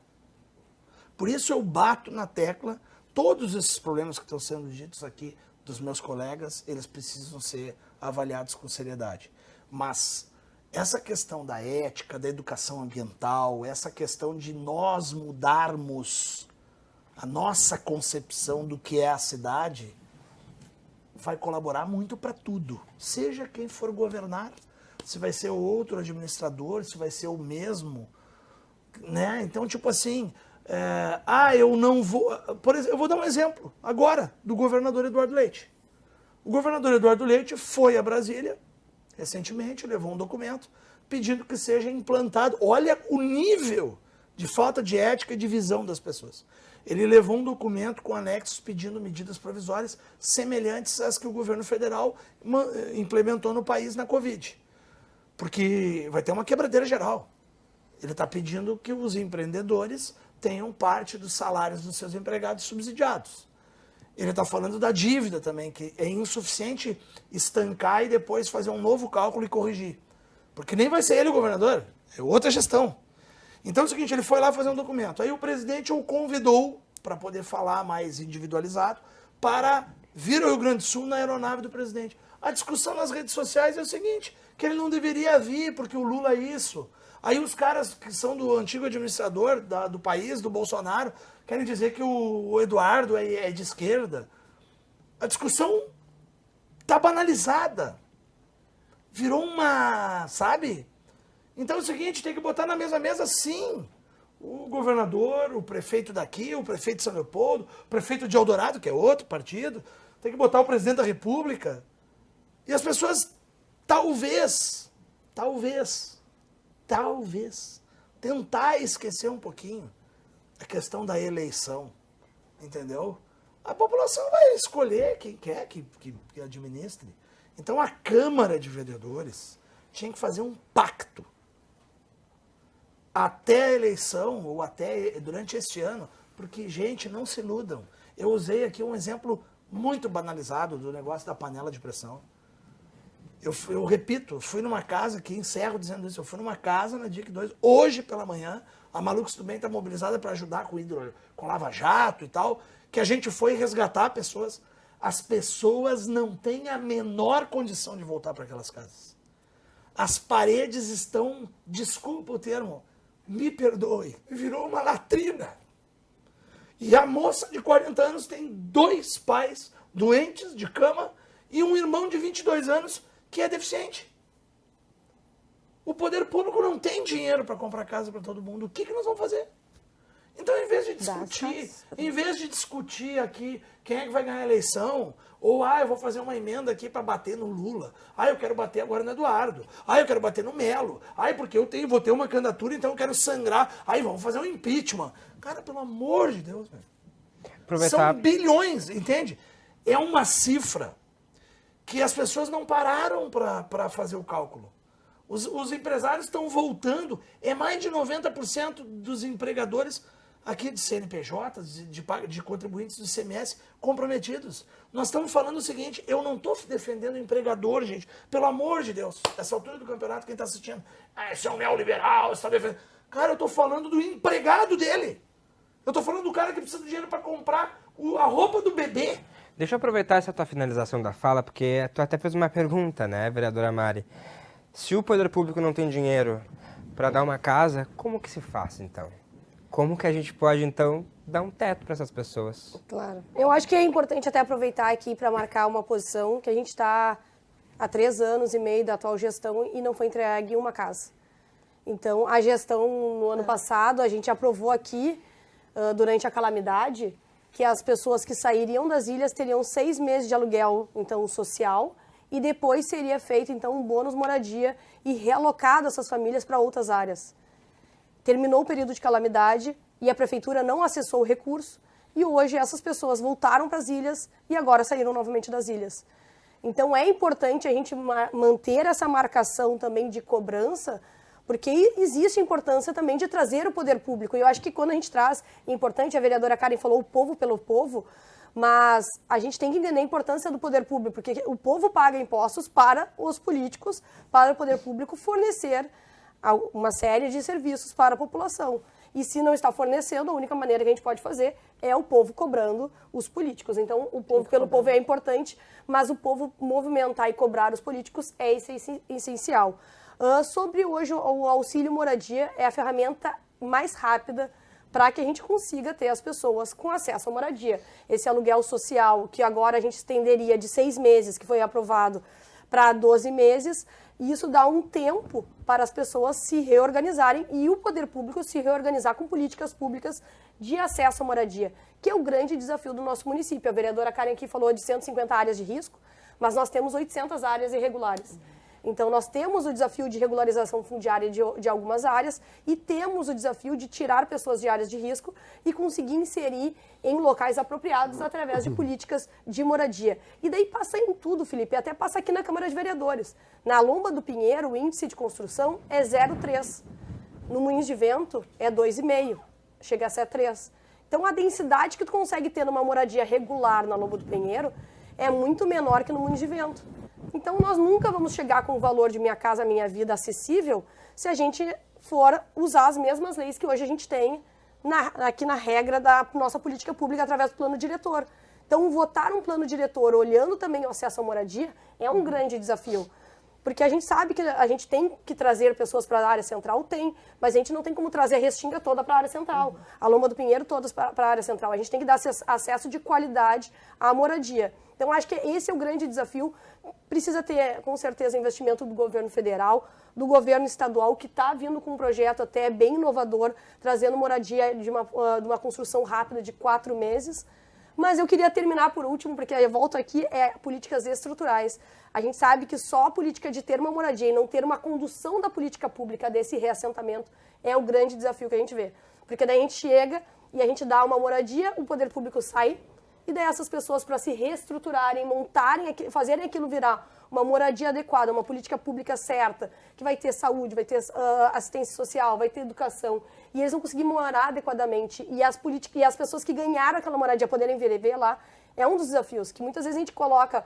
S3: Por isso eu bato na tecla. Todos esses problemas que estão sendo ditos aqui dos meus colegas, eles precisam ser avaliados com seriedade. Mas essa questão da ética, da educação ambiental, essa questão de nós mudarmos a nossa concepção do que é a cidade, vai colaborar muito para tudo. Seja quem for governar, se vai ser outro administrador, se vai ser o mesmo, né? Então, tipo assim... eu não vou... Por exemplo, eu vou dar um exemplo agora do governador Eduardo Leite. O governador Eduardo Leite foi a Brasília recentemente, levou um documento pedindo que seja implantado. Olha o nível de falta de ética e de visão das pessoas. Ele levou um documento com anexos pedindo medidas provisórias semelhantes às que o governo federal implementou no país na Covid. Porque vai ter uma quebradeira geral. Ele está pedindo que os empreendedores tenham parte dos salários dos seus empregados subsidiados. Ele está falando da dívida também, que é insuficiente estancar e depois fazer um novo cálculo e corrigir. Porque nem vai ser ele o governador, é outra gestão. Então é o seguinte, ele foi lá fazer um documento. Aí o presidente o convidou, para poder falar mais individualizado, para vir ao Rio Grande do Sul na aeronave do presidente. A discussão nas redes sociais é o seguinte, que ele não deveria vir, porque o Lula é isso. Aí os caras que são do antigo administrador do país, do Bolsonaro, querem dizer que o Eduardo é de esquerda. A discussão está banalizada. Virou uma, sabe? Então é o seguinte, tem que botar na mesma mesa, sim, o governador, o prefeito daqui, o prefeito de São Leopoldo, o prefeito de Eldorado, que é outro partido, tem que botar o presidente da República. E as pessoas, talvez, tentar esquecer um pouquinho a questão da eleição, entendeu? A população vai escolher quem quer que administre. Então a Câmara de Vereadores tinha que fazer um pacto até a eleição ou até durante este ano, porque, gente, não se iludam. Eu usei aqui um exemplo muito banalizado do negócio da panela de pressão. Eu repito, fui numa casa, que encerro dizendo isso, eu fui numa casa na DIC 2, hoje pela manhã, a Malux também está mobilizada para ajudar com Lava Jato e tal, que a gente foi resgatar pessoas. As pessoas não têm a menor condição de voltar para aquelas casas. As paredes estão, desculpa o termo, me perdoe, virou uma latrina. E a moça de 40 anos tem 2 pais doentes de cama e um irmão de 22 anos que é deficiente. O poder público não tem dinheiro para comprar casa para todo mundo. O que nós vamos fazer? Então, em vez de discutir aqui quem é que vai ganhar a eleição, ou eu vou fazer uma emenda aqui para bater no Lula, eu quero bater agora no Eduardo, eu quero bater no Melo, porque vou ter uma candidatura, então eu quero sangrar, vamos fazer um impeachment. Cara, pelo amor de Deus, velho. São bilhões, entende? É uma cifra que as pessoas não pararam para fazer o cálculo. Os empresários estão voltando, mais de 90% dos empregadores aqui de CNPJs, de contribuintes do ICMS comprometidos. Nós estamos falando o seguinte, eu não estou defendendo o empregador, gente, pelo amor de Deus, essa altura do campeonato, quem está assistindo, esse é um neoliberal, você está defendendo... Cara, eu estou falando do empregado dele. Eu estou falando do cara que precisa de dinheiro para comprar a roupa do bebê.
S1: Deixa eu aproveitar essa tua finalização da fala, porque tu até fez uma pergunta, né, vereadora Mari? Se o poder público não tem dinheiro para dar uma casa, como que se faz, então? Como que a gente pode, então, dar um teto para essas pessoas?
S4: Claro. Eu acho que é importante até aproveitar aqui para marcar uma posição que a gente está há 3 anos e meio da atual gestão e não foi entregue uma casa. Então, a gestão no ano passado, a gente aprovou aqui, durante a calamidade, que as pessoas que sairiam das ilhas teriam 6 meses de aluguel, então, social, e depois seria feito, então, um bônus moradia e realocado essas famílias para outras áreas. Terminou o período de calamidade e a prefeitura não acessou o recurso e hoje essas pessoas voltaram para as ilhas e agora saíram novamente das ilhas. Então é importante a gente manter essa marcação também de cobrança, porque existe importância também de trazer o poder público. E eu acho que quando a gente traz, é importante, a vereadora Karen falou o povo pelo povo, mas a gente tem que entender a importância do poder público, porque o povo paga impostos para os políticos, para o poder público fornecer uma série de serviços para a população. E se não está fornecendo, a única maneira que a gente pode fazer é o povo cobrando os políticos. Então, o povo pelo povo é importante, mas o povo movimentar e cobrar os políticos é essencial. Sobre hoje, o auxílio moradia é a ferramenta mais rápida para que a gente consiga ter as pessoas com acesso à moradia. Esse aluguel social, que agora a gente estenderia de 6 meses, que foi aprovado, para 12 meses, e isso dá um tempo para as pessoas se reorganizarem e o poder público se reorganizar com políticas públicas de acesso à moradia, que é o grande desafio do nosso município. A vereadora Karen aqui falou de 150 áreas de risco, mas nós temos 800 áreas irregulares. Então, nós temos o desafio de regularização fundiária de algumas áreas e temos o desafio de tirar pessoas de áreas de risco e conseguir inserir em locais apropriados através de políticas de moradia. E daí passa em tudo, Felipe, até passa aqui na Câmara de Vereadores. Na Lomba do Pinheiro, o índice de construção é 0,3. No Moinhos de Vento, é 2,5. Chega a ser 3. Então, a densidade que tu consegue ter numa moradia regular na Lomba do Pinheiro é muito menor que no Moinhos de Vento. Então, nós nunca vamos chegar com o valor de Minha Casa Minha Vida acessível se a gente for usar as mesmas leis que hoje a gente tem aqui na regra da nossa política pública através do plano diretor. Então, votar um plano diretor olhando também o acesso à moradia é um grande desafio. Porque a gente sabe que a gente tem que trazer pessoas para a área central, mas a gente não tem como trazer a Restinga toda para a área central, a Lomba do Pinheiro todas para a área central. A gente tem que dar acesso de qualidade à moradia. Então, acho que esse é o grande desafio. Precisa ter, com certeza, investimento do governo federal, do governo estadual, que está vindo com um projeto até bem inovador, trazendo moradia de uma construção rápida de 4 meses. Mas eu queria terminar por último, porque eu volto aqui, políticas estruturais. A gente sabe que só a política de ter uma moradia e não ter uma condução da política pública desse reassentamento é o grande desafio que a gente vê. Porque daí a gente chega e a gente dá uma moradia, o poder público sai, e daí essas pessoas, para se reestruturarem, montarem, fazerem aquilo virar uma moradia adequada, uma política pública certa, que vai ter saúde, vai ter assistência social, vai ter educação, e eles vão conseguir morar adequadamente, e as pessoas que ganharam aquela moradia poderem viver lá, é um dos desafios, que muitas vezes a gente coloca,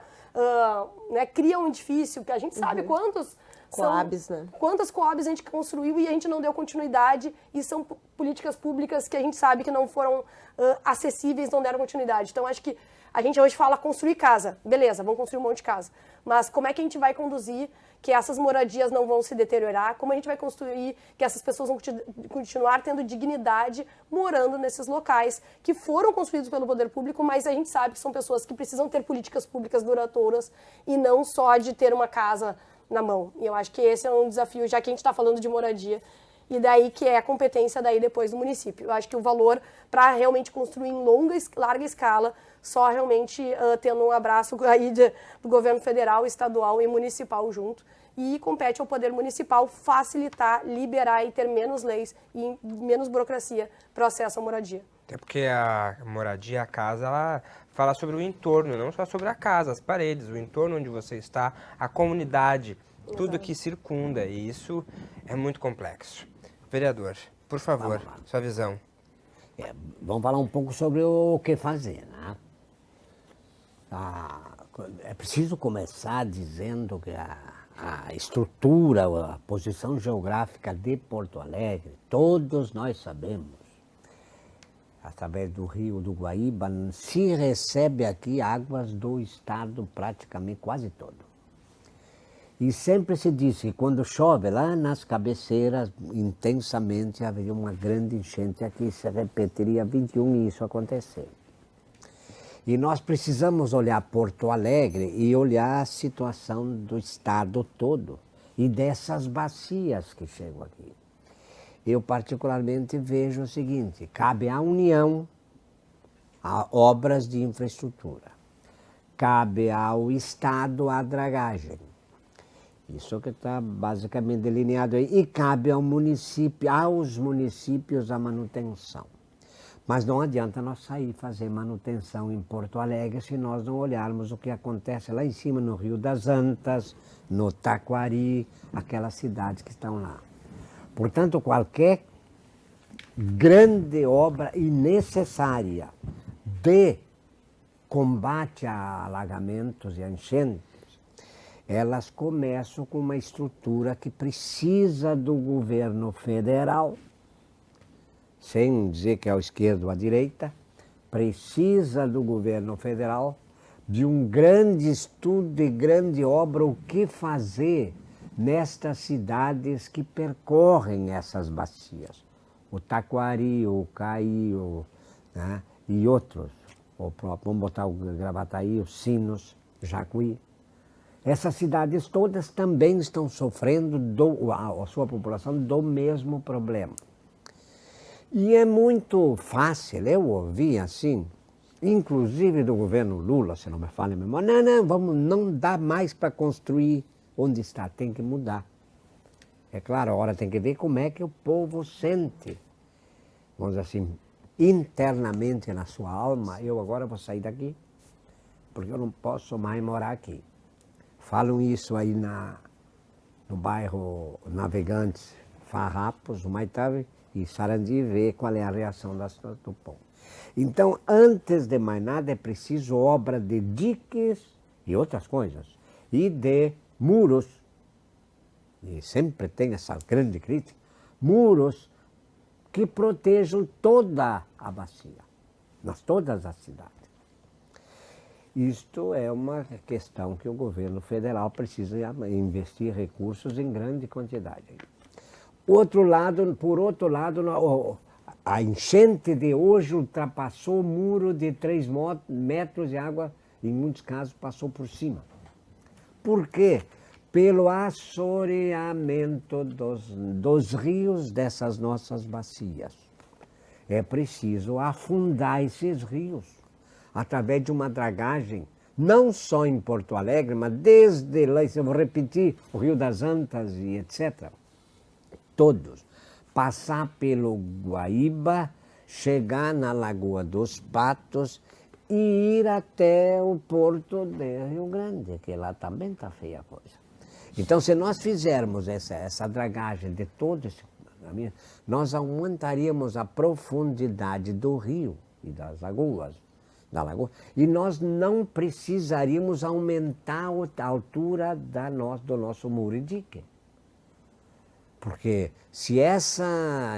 S4: cria um edifício, que a gente sabe quantos
S2: Coabs, né?
S4: Quantas Coabs a gente construiu e a gente não deu continuidade, e são políticas públicas que a gente sabe que não foram acessíveis, não deram continuidade. Então, acho que a gente hoje fala construir casa. Beleza, vamos construir um monte de casa. Mas como é que a gente vai conduzir que essas moradias não vão se deteriorar? Como a gente vai construir que essas pessoas vão continuar tendo dignidade morando nesses locais que foram construídos pelo poder público, mas a gente sabe que são pessoas que precisam ter políticas públicas duradouras e não só de ter uma casa na mão. E eu acho que esse é um desafio, já que a gente está falando de moradia, e daí que é a competência daí depois do município. Eu acho que o valor para realmente construir em larga escala, só realmente tendo um abraço aí do governo federal, estadual e municipal junto, e compete ao poder municipal facilitar, liberar e ter menos leis e menos burocracia para o acesso à moradia.
S1: Até porque a moradia, a casa, ela fala sobre o entorno, não só sobre a casa, as paredes, o entorno onde você está, a comunidade, tudo que circunda, e isso é muito complexo. Vereador, por favor, sua visão.
S5: Vamos falar um pouco sobre o que fazer, né? É preciso começar dizendo que a estrutura, a posição geográfica de Porto Alegre, todos nós sabemos, através do rio do Guaíba, se recebe aqui águas do estado praticamente quase todo. E sempre se disse que quando chove lá nas cabeceiras, intensamente, haveria uma grande enchente aqui, se repetiria 21 e isso aconteceu. E nós precisamos olhar Porto Alegre e olhar a situação do estado todo e dessas bacias que chegam aqui. Eu particularmente vejo o seguinte, cabe à União a obras de infraestrutura, cabe ao Estado a dragagem, isso que está basicamente delineado aí, e cabe ao município, aos municípios a manutenção. Mas não adianta nós sair fazer manutenção em Porto Alegre se nós não olharmos o que acontece lá em cima no Rio das Antas, no Taquari, aquelas cidades que estão lá. Portanto, qualquer grande obra e necessária de combate a alagamentos e a enchentes, elas começam com uma estrutura que precisa do governo federal, sem dizer que é a esquerda ou a direita, precisa do governo federal de um grande estudo e grande obra, o que fazer nestas cidades que percorrem essas bacias. O Taquari, o Caí, né, e outros. Vamos botar o Gravataí, os Sinos, Jacuí. Essas cidades todas também estão sofrendo, a sua população, do mesmo problema. E é muito fácil, eu ouvi assim, inclusive do governo Lula, se não me falha a memória, não dá mais para construir onde está, tem que mudar. É claro, a hora tem que ver como é que o povo sente, vamos dizer assim, internamente na sua alma, eu agora vou sair daqui, porque eu não posso mais morar aqui. Falam isso aí no bairro Navegantes, Farrapos, Humaitá e Sarandi, ver qual é a reação do povo. Então, antes de mais nada, é preciso obra de diques e outras coisas, e de muros, e sempre tem essa grande crítica, muros que protejam toda a bacia, todas as cidades. Isto é uma questão que o governo federal precisa investir recursos em grande quantidade. Por outro lado, a enchente de hoje ultrapassou o muro de 3 metros de água, em muitos casos passou por cima. Por quê? Pelo assoreamento dos rios dessas nossas bacias. É preciso afundar esses rios através de uma dragagem, não só em Porto Alegre, mas desde lá, eu vou repetir, o Rio das Antas e etc. Todos. Passar pelo Guaíba, chegar na Lagoa dos Patos e ir até o porto de Rio Grande, que lá também está feia a coisa. Então, se nós fizermos essa dragagem de todo esse caminho, nós aumentaríamos a profundidade do rio e das lagoas, da lagoa, e nós não precisaríamos aumentar a altura do nosso muro e dique. Porque se essa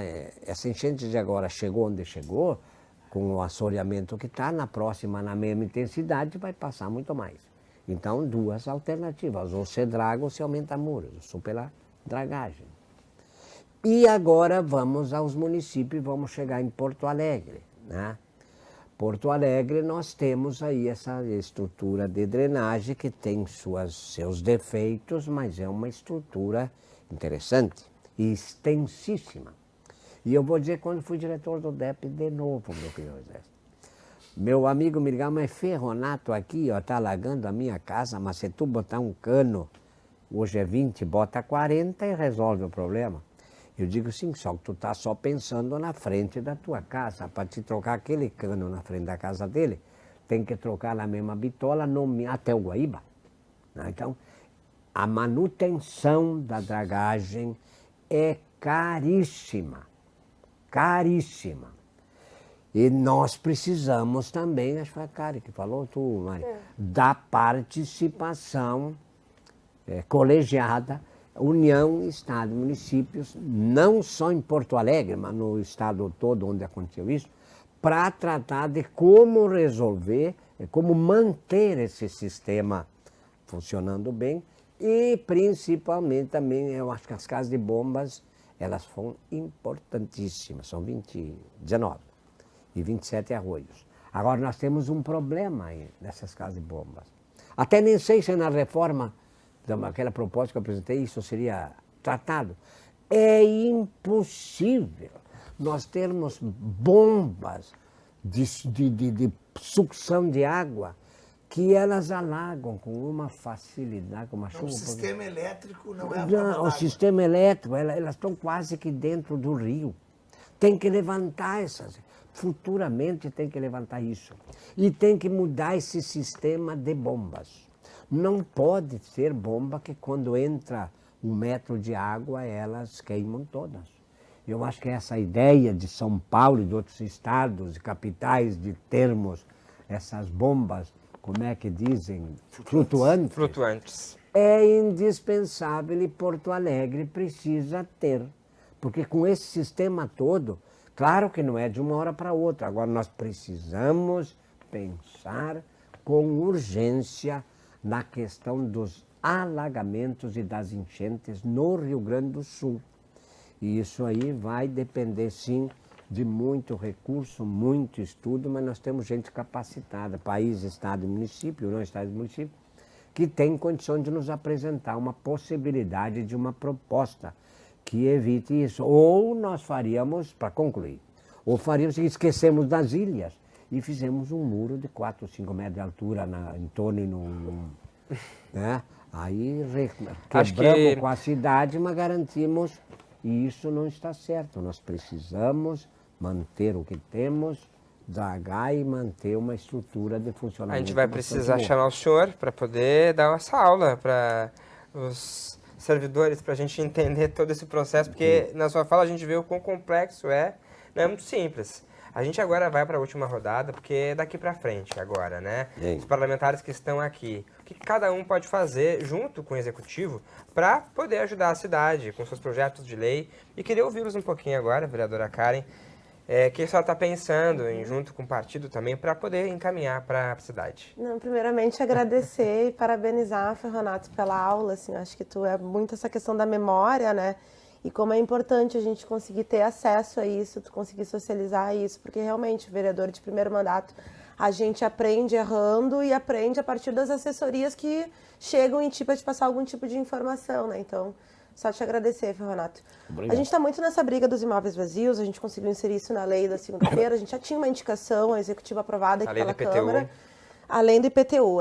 S5: enchente de agora chegou onde chegou, com o assoreamento que está, na próxima, na mesma intensidade, vai passar muito mais. Então, duas alternativas. Ou se draga ou se aumenta muros, só pela dragagem. E agora vamos aos municípios, vamos chegar em Porto Alegre, né? Porto Alegre nós temos aí essa estrutura de drenagem que tem seus defeitos, mas é uma estrutura interessante e extensíssima. E eu vou dizer quando fui diretor do DEP de novo, meu querido José. Meu amigo me ligava, mas Ferronato aqui, ó, tá alagando a minha casa, mas se tu botar um cano, hoje é 20, bota 40 e resolve o problema. Eu digo sim, só que tu tá só pensando na frente da tua casa. Para te trocar aquele cano na frente da casa dele, tem que trocar na mesma bitola até o Guaíba. Então, a manutenção da dragagem é caríssima. Caríssima. E nós precisamos também, acho que foi a Karen que falou, tu, Mari, da participação colegiada, União, Estado e municípios, não só em Porto Alegre, mas no estado todo onde aconteceu isso, para tratar de como resolver, como manter esse sistema funcionando bem e principalmente também, eu acho que as casas de bombas, elas foram importantíssimas, são 19 e 27 arroios. Agora nós temos um problema aí nessas casas de bombas. Até nem sei se na reforma, aquela proposta que eu apresentei, isso seria tratado. É impossível nós termos bombas de sucção de água que elas alagam com uma facilidade, com uma chuva.
S3: O sistema elétrico não é a
S5: Não, o sistema elétrico, elas estão quase que dentro do rio. Tem que levantar futuramente tem que levantar isso. E tem que mudar esse sistema de bombas. Não pode ser bomba que quando entra 1 metro de água, elas queimam todas. Eu acho que essa ideia de São Paulo e de outros estados e capitais de termos essas bombas, como é que dizem? Flutuantes. É indispensável e Porto Alegre precisa ter. Porque com esse sistema todo, claro que não é de uma hora para outra. Agora nós precisamos pensar com urgência na questão dos alagamentos e das enchentes no Rio Grande do Sul. E isso aí vai depender, sim, de muito recurso, muito estudo, mas nós temos gente capacitada, país, estado e município, não estado e município, que tem condição de nos apresentar uma possibilidade de uma proposta que evite isso. Ou nós faríamos, para concluir, ou faríamos, esquecemos das ilhas, e fizemos um muro de 4 ou 5 metros de altura em torno e né? Aí quebramos com a cidade, mas garantimos, e isso não está certo. Nós precisamos manter o que temos, dragar e manter uma estrutura de funcionamento.
S1: A gente vai precisar chamar o senhor para poder dar essa aula para os servidores, para a gente entender todo esse processo, porque na sua fala a gente vê o quão complexo é, não é muito simples. A gente agora vai para a última rodada, porque é daqui para frente agora, né? Os parlamentares que estão aqui, o que cada um pode fazer junto com o executivo para poder ajudar a cidade com seus projetos de lei. E queria ouvi-los um pouquinho agora, vereadora Karen, que a senhora está pensando em, junto com o partido também, para poder encaminhar para a cidade.
S2: Não, primeiramente agradecer e parabenizar a Ferronato pela aula, assim, acho que tu é muito essa questão da memória, né? E como é importante a gente conseguir ter acesso a isso, tu conseguir socializar isso, porque realmente, vereador de primeiro mandato, a gente aprende errando e aprende a partir das assessorias que chegam em ti para te passar algum tipo de informação, né? Então, só te agradecer, Ferronato.
S5: Obrigado.
S2: A gente está muito nessa briga dos imóveis vazios, a gente conseguiu inserir isso na lei da segunda-feira, a gente já tinha uma indicação executiva aprovada aqui pela Câmara, além do IPTU.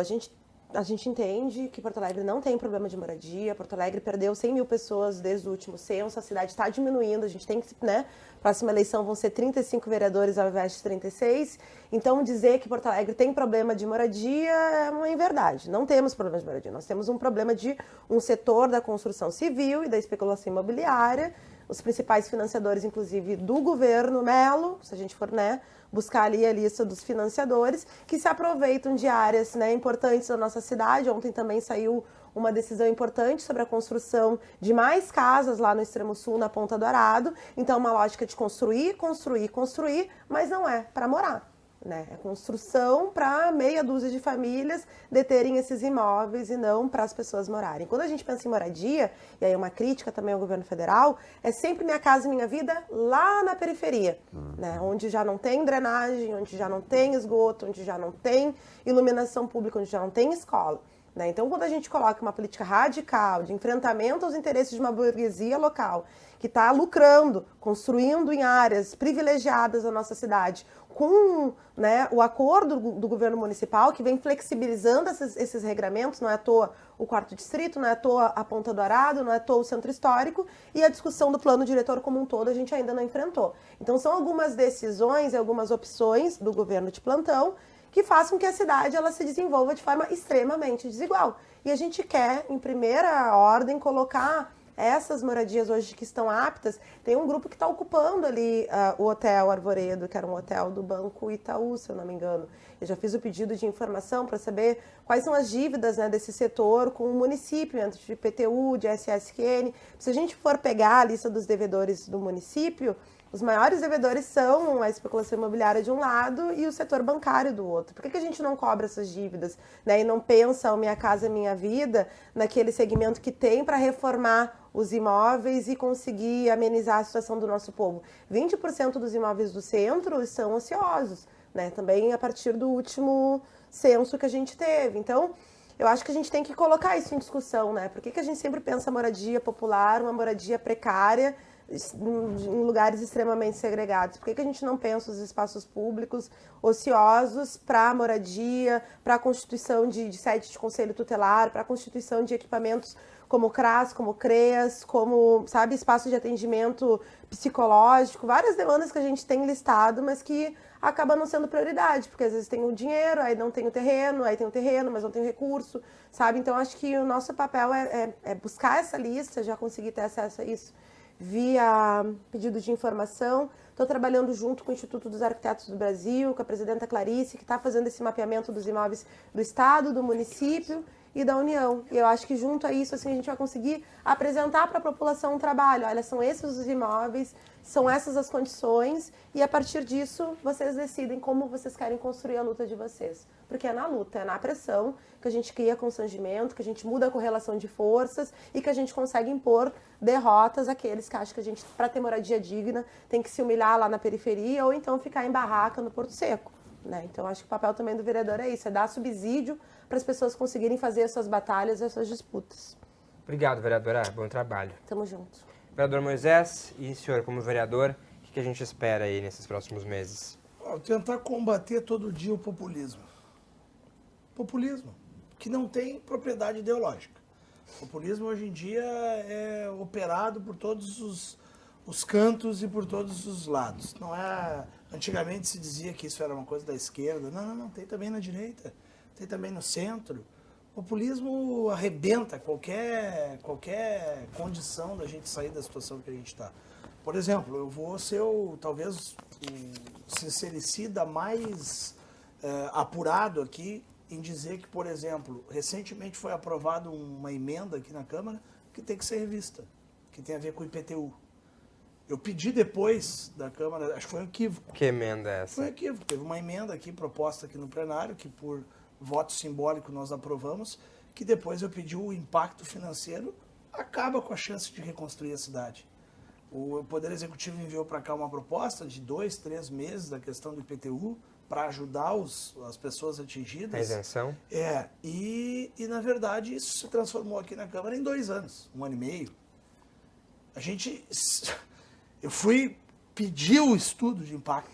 S2: A gente entende que Porto Alegre não tem problema de moradia, Porto Alegre perdeu 100 mil pessoas desde o último censo, a cidade está diminuindo, a gente tem que, né, próxima eleição vão ser 35 vereadores ao invés de 36, então dizer que Porto Alegre tem problema de moradia é uma inverdade, não temos problema de moradia, nós temos um problema de um setor da construção civil e da especulação imobiliária os principais financiadores, inclusive, do governo Melo, se a gente for, né, buscar ali a lista dos financiadores, que se aproveitam de áreas, né, importantes da nossa cidade. Ontem também saiu uma decisão importante sobre a construção de mais casas lá no extremo sul, na Ponta do Arado. Então, uma lógica de construir, construir, construir, mas não é para morar. Né? É construção para meia dúzia de famílias deterem esses imóveis e não para as pessoas morarem. Quando a gente pensa em moradia, e aí uma crítica também ao governo federal, é sempre Minha Casa Minha Vida lá na periferia, né? Onde já não tem drenagem, onde já não tem esgoto, onde já não tem iluminação pública, onde já não tem escola. Né? Então, quando a gente coloca uma política radical de enfrentamento aos interesses de uma burguesia local que está lucrando, construindo em áreas privilegiadas da nossa cidade, com, né, o acordo do governo municipal, que vem flexibilizando esses regramentos, não é à toa o 4º Distrito, não é à toa a Ponta do Arado, não é à toa o Centro Histórico, e a discussão do plano diretor como um todo a gente ainda não enfrentou. Então, são algumas decisões e algumas opções do governo de plantão que façam que a cidade ela se desenvolva de forma extremamente desigual. E a gente quer, em primeira ordem, colocar essas moradias hoje que estão aptas. Tem um grupo que está ocupando ali o Hotel Arvoredo, que era um hotel do Banco Itaú, se eu não me engano. Eu já fiz o pedido de informação para saber quais são as dívidas, né, desse setor com o município, entre de IPTU, de SSQN. Se a gente for pegar a lista dos devedores do município, os maiores devedores são a especulação imobiliária de um lado e o setor bancário do outro. Por que a gente não cobra essas dívidas, né, e não pensa o Minha Casa Minha Vida naquele segmento que tem para reformar os imóveis e conseguir amenizar a situação do nosso povo? 20% dos imóveis do centro são ociosos, né, também a partir do último censo que a gente teve. Então, eu acho que a gente tem que colocar isso em discussão, né? Por que a gente sempre pensa moradia popular, uma moradia precária, em lugares extremamente segregados? Por que a gente não pensa os espaços públicos ociosos para moradia, para a constituição de sede de conselho tutelar, para a constituição de equipamentos como CRAS, como CREAS, como, sabe, espaço de atendimento psicológico, várias demandas que a gente tem listado, mas que acaba não sendo prioridade, porque às vezes tem o dinheiro, aí não tem o terreno, aí tem o terreno, mas não tem o recurso, sabe? Então, acho que o nosso papel é buscar essa lista, já conseguir ter acesso a isso via pedido de informação. Estou trabalhando junto com o Instituto dos Arquitetos do Brasil, com a presidenta Clarice, que está fazendo esse mapeamento dos imóveis do Estado, do município e da União. E eu acho que junto a isso, assim, a gente vai conseguir apresentar para a população um trabalho. Olha, são esses os imóveis, são essas as condições, e a partir disso vocês decidem como vocês querem construir a luta de vocês. Porque é na luta, é na pressão que a gente cria constrangimento, que a gente muda a correlação de forças e que a gente consegue impor derrotas àqueles que acham que a gente, para ter moradia digna, tem que se humilhar lá na periferia ou então ficar em barraca no Porto Seco. Né? Então, acho que o papel também do vereador é isso, é dar subsídio para as pessoas conseguirem fazer as suas batalhas e as suas disputas.
S1: Obrigado, vereadora. Bom trabalho.
S2: Tamo junto.
S1: Vereador Moisés, e senhor, como vereador, o que a gente espera aí nesses próximos meses?
S3: Tentar combater todo dia o populismo. Populismo, que não tem propriedade ideológica. O populismo hoje em dia é operado por todos os cantos e por todos os lados. Não é... Antigamente se dizia que isso era uma coisa da esquerda. Não. Tem também na direita, tem também no centro. O populismo arrebenta qualquer condição da gente sair da situação que a gente está. Por exemplo, eu vou ser talvez o sincericida mais apurado aqui em dizer que, por exemplo, recentemente foi aprovada uma emenda aqui na Câmara que tem que ser revista, que tem a ver com o IPTU. Eu pedi depois da Câmara, acho que foi um equívoco.
S1: Que emenda é essa?
S3: Foi um equívoco. Teve uma emenda aqui, proposta aqui no plenário, que por voto simbólico nós aprovamos, que depois eu pedi o impacto financeiro, acaba com a chance de reconstruir a cidade. O Poder Executivo enviou para cá uma proposta de 2, 3 meses da questão do IPTU, para ajudar as pessoas atingidas.
S1: A isenção?
S3: E na verdade isso se transformou aqui na Câmara em 2 anos, 1 ano e meio. Eu fui pedir o estudo de impacto.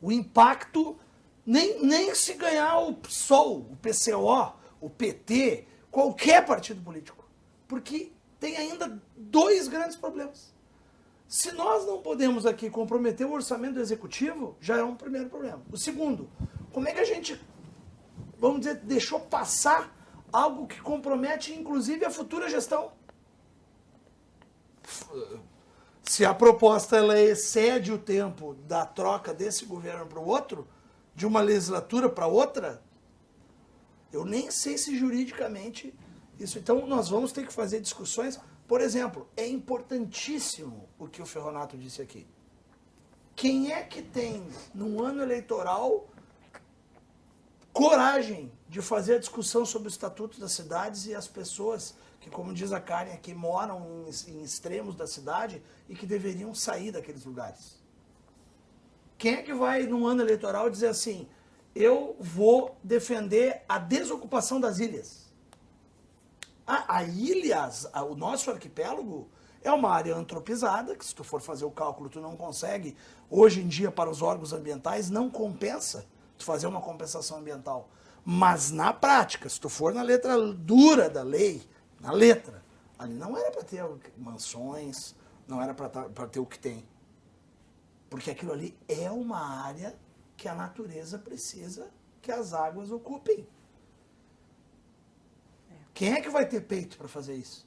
S3: O impacto, nem se ganhar o PSOL, o PCO, o PT, qualquer partido político. Porque tem ainda 2 grandes problemas. Se nós não podemos aqui comprometer o orçamento do Executivo, já é um primeiro problema. O segundo, como é que a gente, vamos dizer, deixou passar algo que compromete inclusive a futura gestão? se a proposta ela excede o tempo da troca desse governo para o outro, de uma legislatura para outra, eu nem sei se juridicamente isso. Então nós vamos ter que fazer discussões. Por exemplo, é importantíssimo o que o Ferronato disse aqui. Quem é que tem, num ano eleitoral, coragem de fazer a discussão sobre o Estatuto das Cidades e as pessoas que, como diz a Karen aqui, moram em extremos da cidade e que deveriam sair daqueles lugares? Quem é que vai, num ano eleitoral, dizer assim, eu vou defender a desocupação das ilhas? A ilha, o nosso arquipélago, é uma área antropizada, que se tu for fazer o cálculo, tu não consegue. Hoje em dia, para os órgãos ambientais, não compensa tu fazer uma compensação ambiental. Mas na prática, se tu for na letra dura da lei, na letra, ali não era para ter mansões, não era para ter o que tem. Porque aquilo ali é uma área que a natureza precisa que as águas ocupem. Quem é que vai ter peito para fazer isso?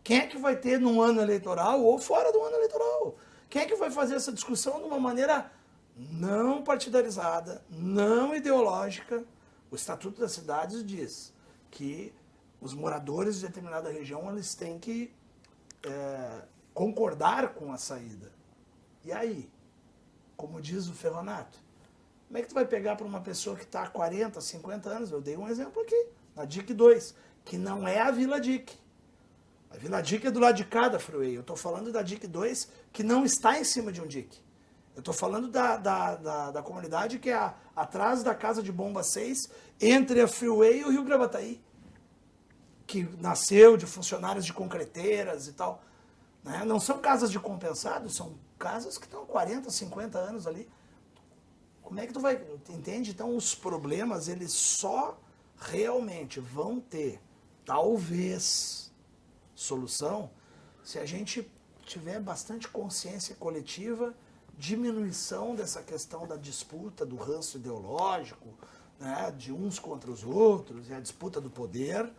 S3: Quem é que vai ter num ano eleitoral ou fora do ano eleitoral? Quem é que vai fazer essa discussão de uma maneira não partidarizada, não ideológica? O Estatuto das Cidades diz que os moradores de determinada região eles têm que concordar com a saída. E aí? Como diz o Ferronato, como é que tu vai pegar para uma pessoa que está há 40, 50 anos? Eu dei um exemplo aqui, na DIC 2, que não é a Vila DIC. A Vila DIC é do lado de cá da Freeway. Eu estou falando da DIC 2, que não está em cima de um DIC. Eu estou falando da comunidade que é atrás da Casa de Bomba 6, entre a Freeway e o Rio Gravataí, que nasceu de funcionários de concreteiras e tal. Né? Não são casas de compensados, são casas que estão 40, 50 anos ali. Como é que tu vai... Entende? Então, os problemas, eles só realmente vão ter, talvez, solução se a gente tiver bastante consciência coletiva, diminuição dessa questão da disputa, do ranço ideológico, né, de uns contra os outros, e a disputa do poder.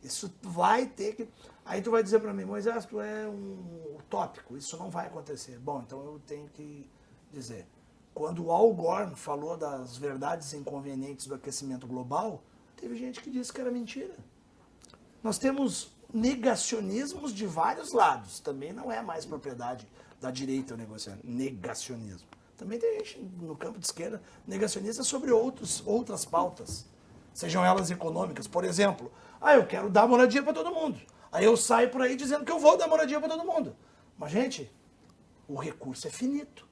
S3: Isso vai ter que... Aí tu vai dizer para mim, Moisés, tu é um utópico, isso não vai acontecer. Bom, então eu tenho que dizer, quando o Al Gore falou das verdades inconvenientes do aquecimento global, teve gente que disse que era mentira. Nós temos negacionismos de vários lados, também não é mais propriedade da direita o negacionismo. Também tem gente no campo de esquerda negacionista sobre outras pautas, sejam elas econômicas. Por exemplo, eu quero dar moradia para todo mundo. Aí eu saio por aí dizendo que eu vou dar moradia para todo mundo. Mas, gente, o recurso é finito.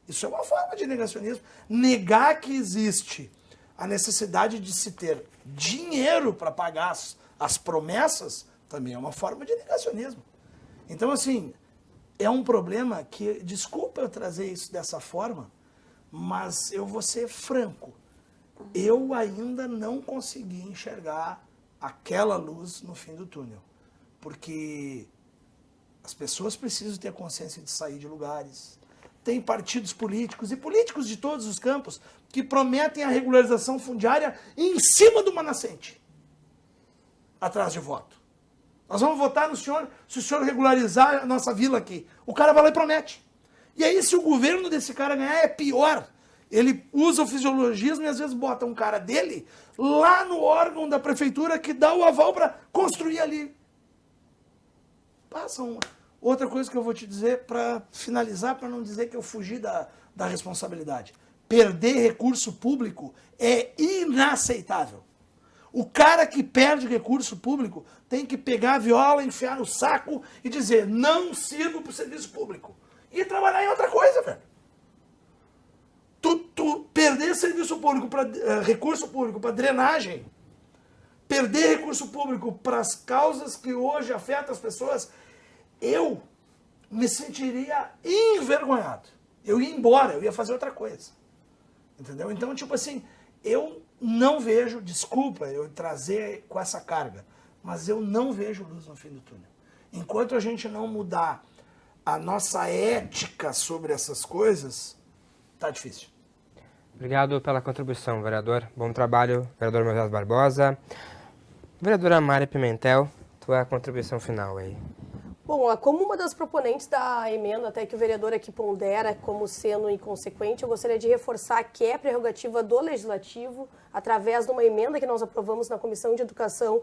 S3: Isso é uma forma de negacionismo. Negar que existe a necessidade de se ter dinheiro para pagar as promessas também é uma forma de negacionismo. Então, assim, é um problema que, desculpa eu trazer isso dessa forma, mas eu vou ser franco. Eu ainda não consegui enxergar aquela luz no fim do túnel. Porque as pessoas precisam ter a consciência de sair de lugares. Tem partidos políticos e políticos de todos os campos que prometem a regularização fundiária em cima de uma nascente, atrás de voto. Nós vamos votar no senhor se o senhor regularizar a nossa vila aqui. O cara vai lá e promete. E aí, se o governo desse cara ganhar, é pior. Ele usa o fisiologismo e às vezes bota um cara dele lá no órgão da prefeitura que dá o aval para construir ali. Passa uma. Outra coisa que eu vou te dizer para finalizar, para não dizer que eu fugi da responsabilidade. Perder recurso público é inaceitável. O cara que perde recurso público tem que pegar a viola, enfiar no saco e dizer, não sirvo para o serviço público. E trabalhar em outra coisa, velho. Tu perder serviço público, recurso público para drenagem, perder recurso público para as causas que hoje afetam as pessoas, eu me sentiria envergonhado. Eu ia embora, eu ia fazer outra coisa. Entendeu? Então, tipo assim, eu não vejo, desculpa eu trazer com essa carga, mas eu não vejo luz no fim do túnel. Enquanto a gente não mudar a nossa ética sobre essas coisas, tá difícil.
S1: Obrigado pela contribuição, vereador. Bom trabalho, vereador Moisés Barbosa. Vereadora Mária Pimentel, tua contribuição final aí.
S4: Bom, como uma das proponentes da emenda, até que o vereador aqui pondera como sendo inconsequente, eu gostaria de reforçar que é prerrogativa do Legislativo, através de uma emenda que nós aprovamos na Comissão de Educação,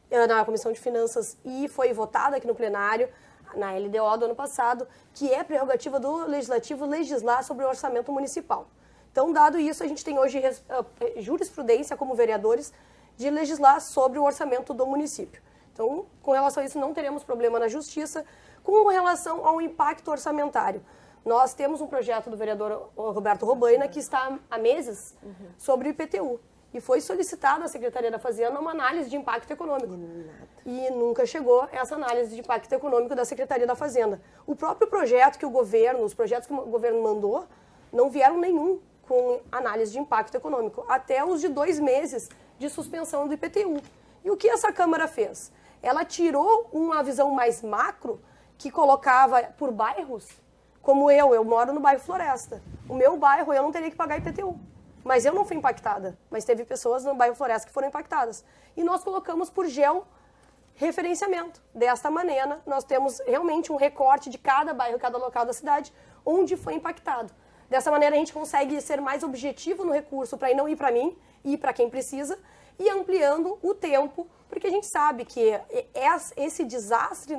S4: na Comissão de Finanças e foi votada aqui no plenário, na LDO do ano passado, que é prerrogativa do Legislativo legislar sobre o orçamento municipal. Então, dado isso, a gente tem hoje jurisprudência como vereadores de legislar sobre o orçamento do município. Então, com relação a isso, não teremos problema na Justiça. Com relação ao impacto orçamentário, nós temos um projeto do vereador Roberto Robaina que está há meses sobre o IPTU. E foi solicitada à Secretaria da Fazenda uma análise de impacto econômico. E nunca chegou essa análise de impacto econômico da Secretaria da Fazenda. O próprio projeto que o governo, os projetos que o governo mandou, não vieram nenhum com análise de impacto econômico, até os de 2 meses de suspensão do IPTU. E o que essa Câmara fez? Ela tirou uma visão mais macro, que colocava por bairros, como eu moro no bairro Floresta. O meu bairro, eu não teria que pagar IPTU. Mas eu não fui impactada. Mas teve pessoas no bairro Floresta que foram impactadas. E nós colocamos por georreferenciamento. Desta maneira, nós temos realmente um recorte de cada bairro, cada local da cidade, onde foi impactado. Dessa maneira, a gente consegue ser mais objetivo no recurso para não ir para mim, ir para quem precisa, e ampliando o tempo, porque a gente sabe que esse desastre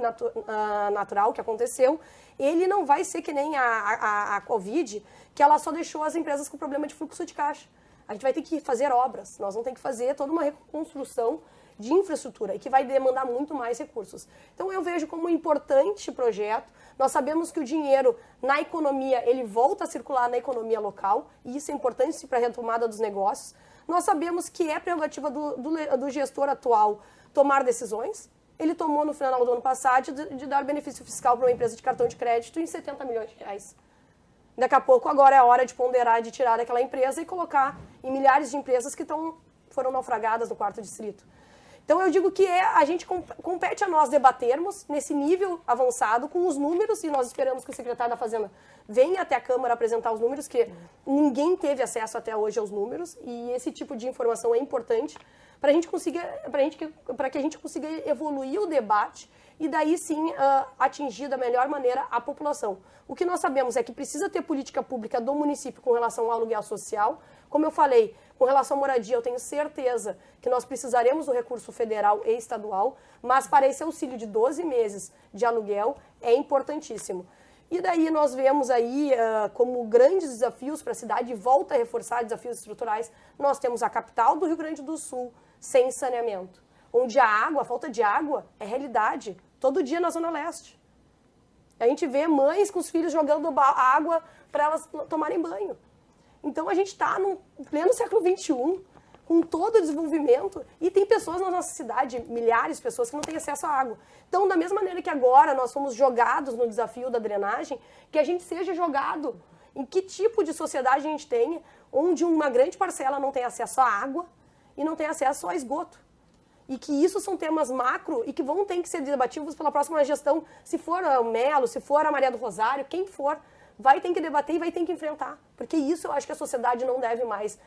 S4: natural que aconteceu, ele não vai ser que nem a Covid, que ela só deixou as empresas com problema de fluxo de caixa. A gente vai ter que fazer obras, nós vamos ter que fazer toda uma reconstrução de infraestrutura e que vai demandar muito mais recursos. Então eu vejo como um importante projeto. Nós sabemos que o dinheiro na economia, ele volta a circular na economia local, e isso é importante para a retomada dos negócios. Nós sabemos que é prerrogativa do gestor atual tomar decisões. Ele tomou no final do ano passado de dar benefício fiscal para uma empresa de cartão de crédito em 70 milhões de reais. Daqui a pouco, agora é a hora de ponderar, de tirar daquela empresa e colocar em milhares de empresas que foram naufragadas no 4º distrito. Então, eu digo que a gente compete a nós debatermos nesse nível avançado com os números, e nós esperamos que o secretário da Fazenda venha até a Câmara apresentar os números, que ninguém teve acesso até hoje aos números, e esse tipo de informação é importante para que a gente consiga evoluir o debate e daí sim atingir da melhor maneira a população. O que nós sabemos é que precisa ter política pública do município com relação ao aluguel social. Como eu falei, com relação à moradia, eu tenho certeza que nós precisaremos do recurso federal e estadual, mas para esse auxílio de 12 meses de aluguel é importantíssimo. E daí nós vemos aí como grandes desafios para a cidade, e volta a reforçar desafios estruturais. Nós temos a capital do Rio Grande do Sul sem saneamento, onde a falta de água é realidade, todo dia na Zona Leste. A gente vê mães com os filhos jogando água para elas tomarem banho. Então a gente está no pleno século XXI, com todo o desenvolvimento, e tem pessoas na nossa cidade, milhares de pessoas, que não têm acesso à água. Então, da mesma maneira que agora nós fomos jogados no desafio da drenagem, que a gente seja jogado em que tipo de sociedade a gente tem, onde uma grande parcela não tem acesso à água e não tem acesso a esgoto. E que isso são temas macro e que vão ter que ser debatidos pela próxima gestão, se for o Melo, se for a Maria do Rosário, quem for, vai ter que debater e vai ter que enfrentar. Porque isso eu acho que a sociedade não deve mais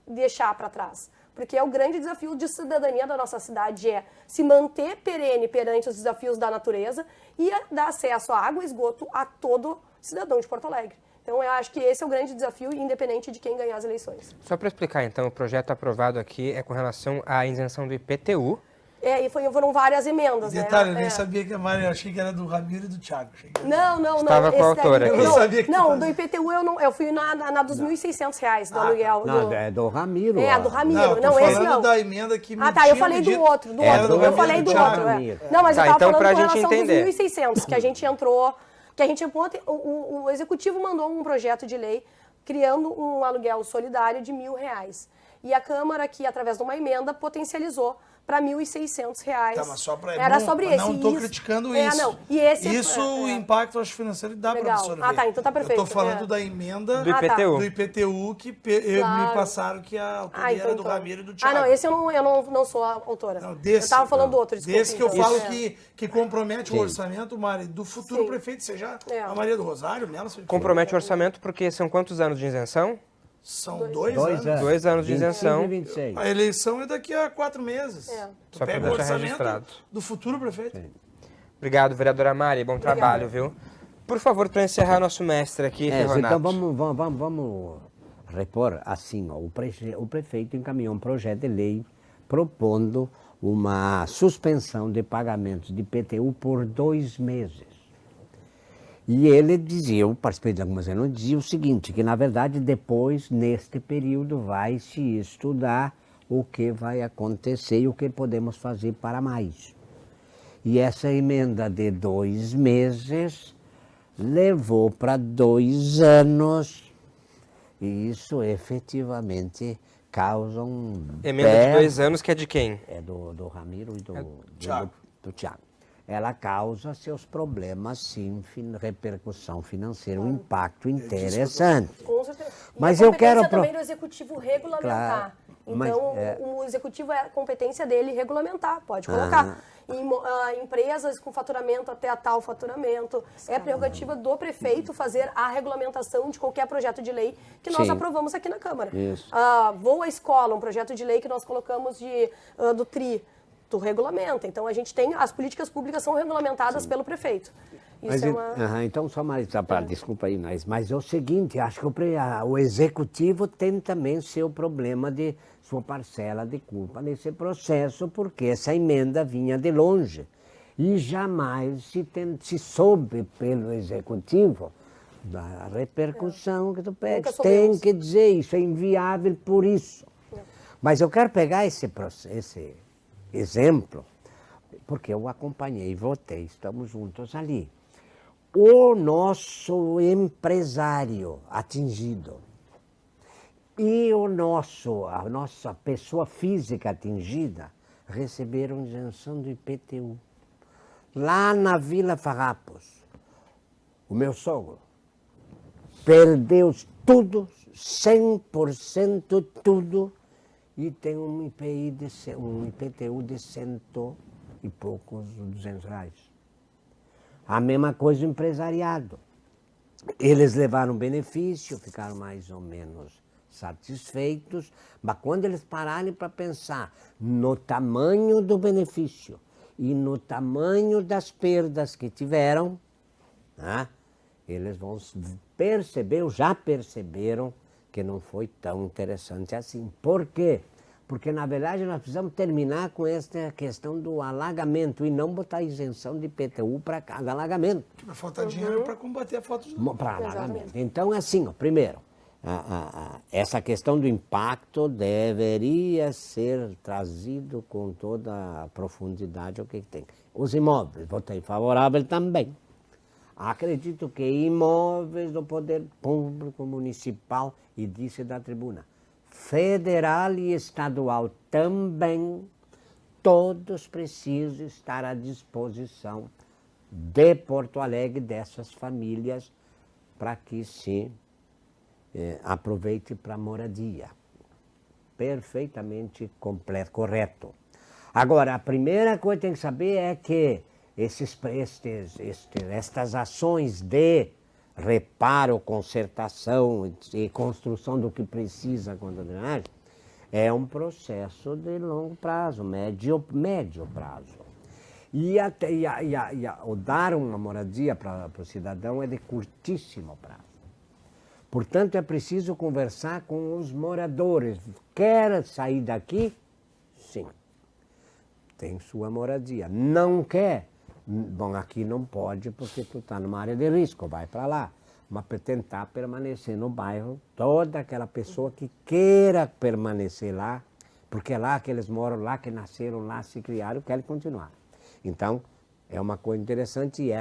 S4: deixar para trás. Porque é o grande desafio de cidadania da nossa cidade, é se manter perene perante os desafios da natureza e dar acesso à água e esgoto a todo cidadão de Porto Alegre. Então, eu acho que esse é o grande desafio, independente de quem ganhar as eleições.
S1: Só para explicar, então, o projeto aprovado aqui é com relação à isenção do IPTU.
S4: E foram várias emendas,
S3: Detalhe,
S4: né?
S3: eu nem sabia que a Maria, eu achei que era do Ramiro e do Thiago.
S4: Não.
S1: Estava com a autora aqui.
S3: Eu não sabia que
S4: Não, do IPTU eu fui na dos R$ 1.600 do aluguel.
S5: Não, é do Ramiro.
S4: É, do Ramiro.
S3: Não,
S4: Não, esse
S3: falando
S4: não.
S3: da emenda que me
S4: Eu falei do outro. Eu falei do outro. Não, mas eu estava
S1: então,
S4: falando
S1: pra
S4: com
S1: gente
S4: relação
S1: entender.
S4: dos 1.600, que a gente entrou, o Executivo mandou um projeto de lei criando um aluguel solidário de R$ 1.000. E a Câmara aqui, através de uma emenda, potencializou para R$ 1.600.
S3: Tá, mas só para
S4: Era sobre esse.
S3: Não estou criticando isso.
S4: Não. E esse
S3: isso, o impacto acho, financeiro dá para absorver.
S4: Tá, então tá perfeito.
S3: Eu estou falando da emenda
S1: Do IPTU.
S3: do IPTU que me passaram que a autoria era do Ramiro e do Thiago.
S4: Não, esse eu não sou a autora.
S3: Não, desse,
S4: eu estava falando do outro, desculpa.
S3: Desse que eu
S4: então.
S3: falo que compromete o orçamento, Mari, do futuro
S4: Sim.
S3: prefeito, seja a
S4: É.
S3: Maria do Rosário, nela.
S1: Compromete o orçamento porque são quantos anos de isenção?
S3: São 2
S5: 2
S3: anos.
S1: 2 anos de
S5: 25
S1: isenção.
S5: e 26.
S3: A eleição é daqui a 4 meses.
S4: É.
S3: Tu
S1: Só pra
S3: pega o
S1: deixar
S3: orçamento
S1: registrado.
S3: do futuro prefeito.
S5: Sim.
S1: Obrigado, vereadora Mari. Bom trabalho, viu? Por favor, para encerrar nosso mestre aqui, Ferronato.
S5: Então vamos repor assim, ó, o prefeito encaminhou um projeto de lei propondo uma suspensão de pagamentos de IPTU por 2 meses. E ele dizia, eu participei de algumas reuniões, dizia o seguinte, que na verdade depois, neste período, vai se estudar o que vai acontecer e o que podemos fazer para mais. E essa emenda de 2 meses levou para 2 anos, e isso efetivamente causa um...
S1: Emenda de 2 anos que é de quem?
S5: É do Ramiro e do
S3: Thiago.
S5: Thiago. Ela causa seus problemas, sim, repercussão financeira, um impacto interessante.
S4: Com certeza.
S5: Mas
S4: e a
S5: eu quero
S4: competência também do executivo regulamentar.
S5: Claro, mas,
S4: Então, o executivo é a competência dele regulamentar, pode colocar. Empresas com faturamento até a tal faturamento. É prerrogativa do prefeito fazer a regulamentação de qualquer projeto de lei que nós
S5: Sim.
S4: aprovamos aqui na Câmara.
S5: Isso.
S4: Vou à escola, um projeto de lei que nós colocamos do TRI. Tu regulamenta. Então, a gente tem... As políticas públicas são regulamentadas pelo prefeito. Isso
S5: Mas, então, só mais, desculpa aí, mas é o seguinte, acho que o executivo tem também seu problema de sua parcela de culpa nesse processo, porque essa emenda vinha de longe. E jamais se soube pelo executivo da repercussão que tu pegas. Tem que dizer isso, é inviável por isso. Mas eu quero pegar esse exemplo, porque eu acompanhei, votei, estamos juntos ali. O nosso empresário atingido e a nossa pessoa física atingida receberam isenção do IPTU. Lá na Vila Farrapos, o meu sogro perdeu tudo, 100% tudo, e tem um IPTU de 100 e poucos, 200 reais. A mesma coisa o empresariado. Eles levaram benefício, ficaram mais ou menos satisfeitos, mas quando eles pararem para pensar no tamanho do benefício e no tamanho das perdas que tiveram, né, eles vão perceber, ou já perceberam, que não foi tão interessante assim. Por quê? Porque, na verdade, nós precisamos terminar com esta questão do alagamento e não botar isenção de IPTU para cada alagamento.
S3: Vai faltar dinheiro para combater a falta de luz.
S5: Para alagamento. Então, assim, ó, primeiro, essa questão do impacto deveria ser trazido com toda a profundidade o que tem. Os imóveis, votei favorável também. Acredito que imóveis do poder público municipal, e disse da tribuna, federal e estadual também, todos precisam estar à disposição de Porto Alegre, dessas famílias, para que se aproveite para moradia. Perfeitamente completo, correto. Agora, a primeira coisa que tem que saber é que estas ações de reparo, consertação e construção do que precisa contra a drenagem é um processo de longo prazo, médio prazo. E o dar uma moradia para o cidadão é de curtíssimo prazo. Portanto, é preciso conversar com os moradores. Quer sair daqui? Sim. Tem sua moradia. Não quer? Bom, aqui não pode porque tu está numa área de risco, vai para lá. Mas para tentar permanecer no bairro, toda aquela pessoa que queira permanecer lá, porque é lá que eles moram, lá que nasceram, lá se criaram, querem continuar. Então, é uma coisa interessante e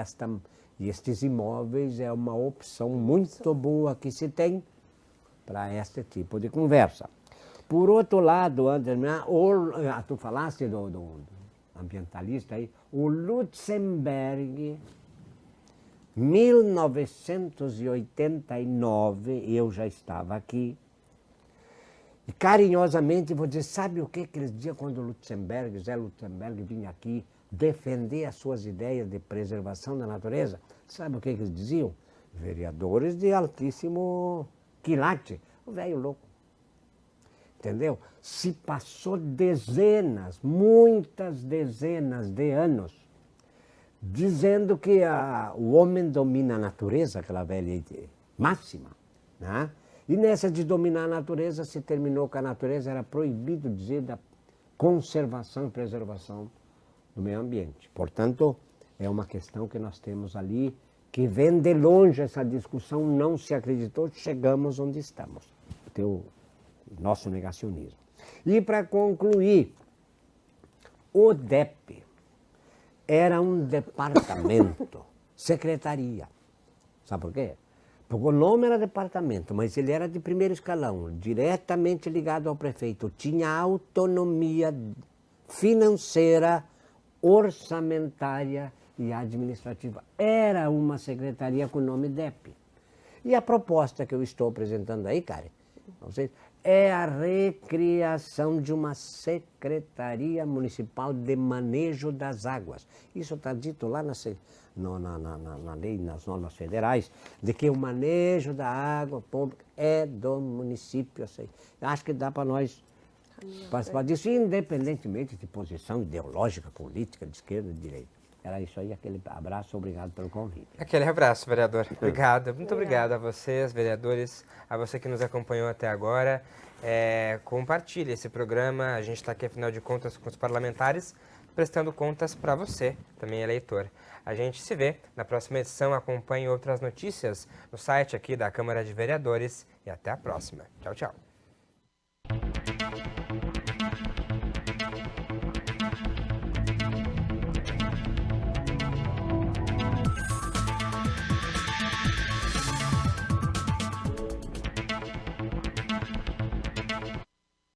S5: estes imóveis é uma opção muito boa que se tem para este tipo de conversa. Por outro lado, antes de terminar, tu falaste do ambientalista aí, o Lutzenberg, 1989, eu já estava aqui, e carinhosamente vou dizer, sabe o que eles diziam quando Zé Lutzenberg vinha aqui defender as suas ideias de preservação da natureza? Sabe o que eles diziam? Vereadores de altíssimo quilate, o velho louco. Entendeu? Se passou muitas dezenas de anos, dizendo que o homem domina a natureza, aquela velha máxima, né? E nessa de dominar a natureza, se terminou que a natureza era proibido dizer da conservação e preservação do meio ambiente. Portanto, é uma questão que nós temos ali, que vem de longe essa discussão, não se acreditou, chegamos onde estamos. O nosso negacionismo. E para concluir, o DEP era um departamento, secretaria. Sabe por quê? Porque o nome era departamento, mas ele era de primeiro escalão, diretamente ligado ao prefeito. Tinha autonomia financeira, orçamentária e administrativa. Era uma secretaria com o nome DEP. E a proposta que eu estou apresentando aí, Karen, é a recriação de uma Secretaria Municipal de Manejo das Águas. Isso está dito lá na lei, nas normas federais, de que o manejo da água pública é do município. Acho que dá para nós participar disso, independentemente de posição ideológica, política, de esquerda, de direita. Era isso aí, aquele abraço, obrigado pelo convite.
S1: Aquele abraço, vereador. Obrigado, muito obrigado a vocês, vereadores, a você que nos acompanhou até agora. Compartilhe esse programa, a gente está aqui, afinal de contas, com os parlamentares, prestando contas para você, também eleitor. A gente se vê na próxima edição, acompanhe outras notícias no site aqui da Câmara de Vereadores e até a próxima. Tchau, tchau.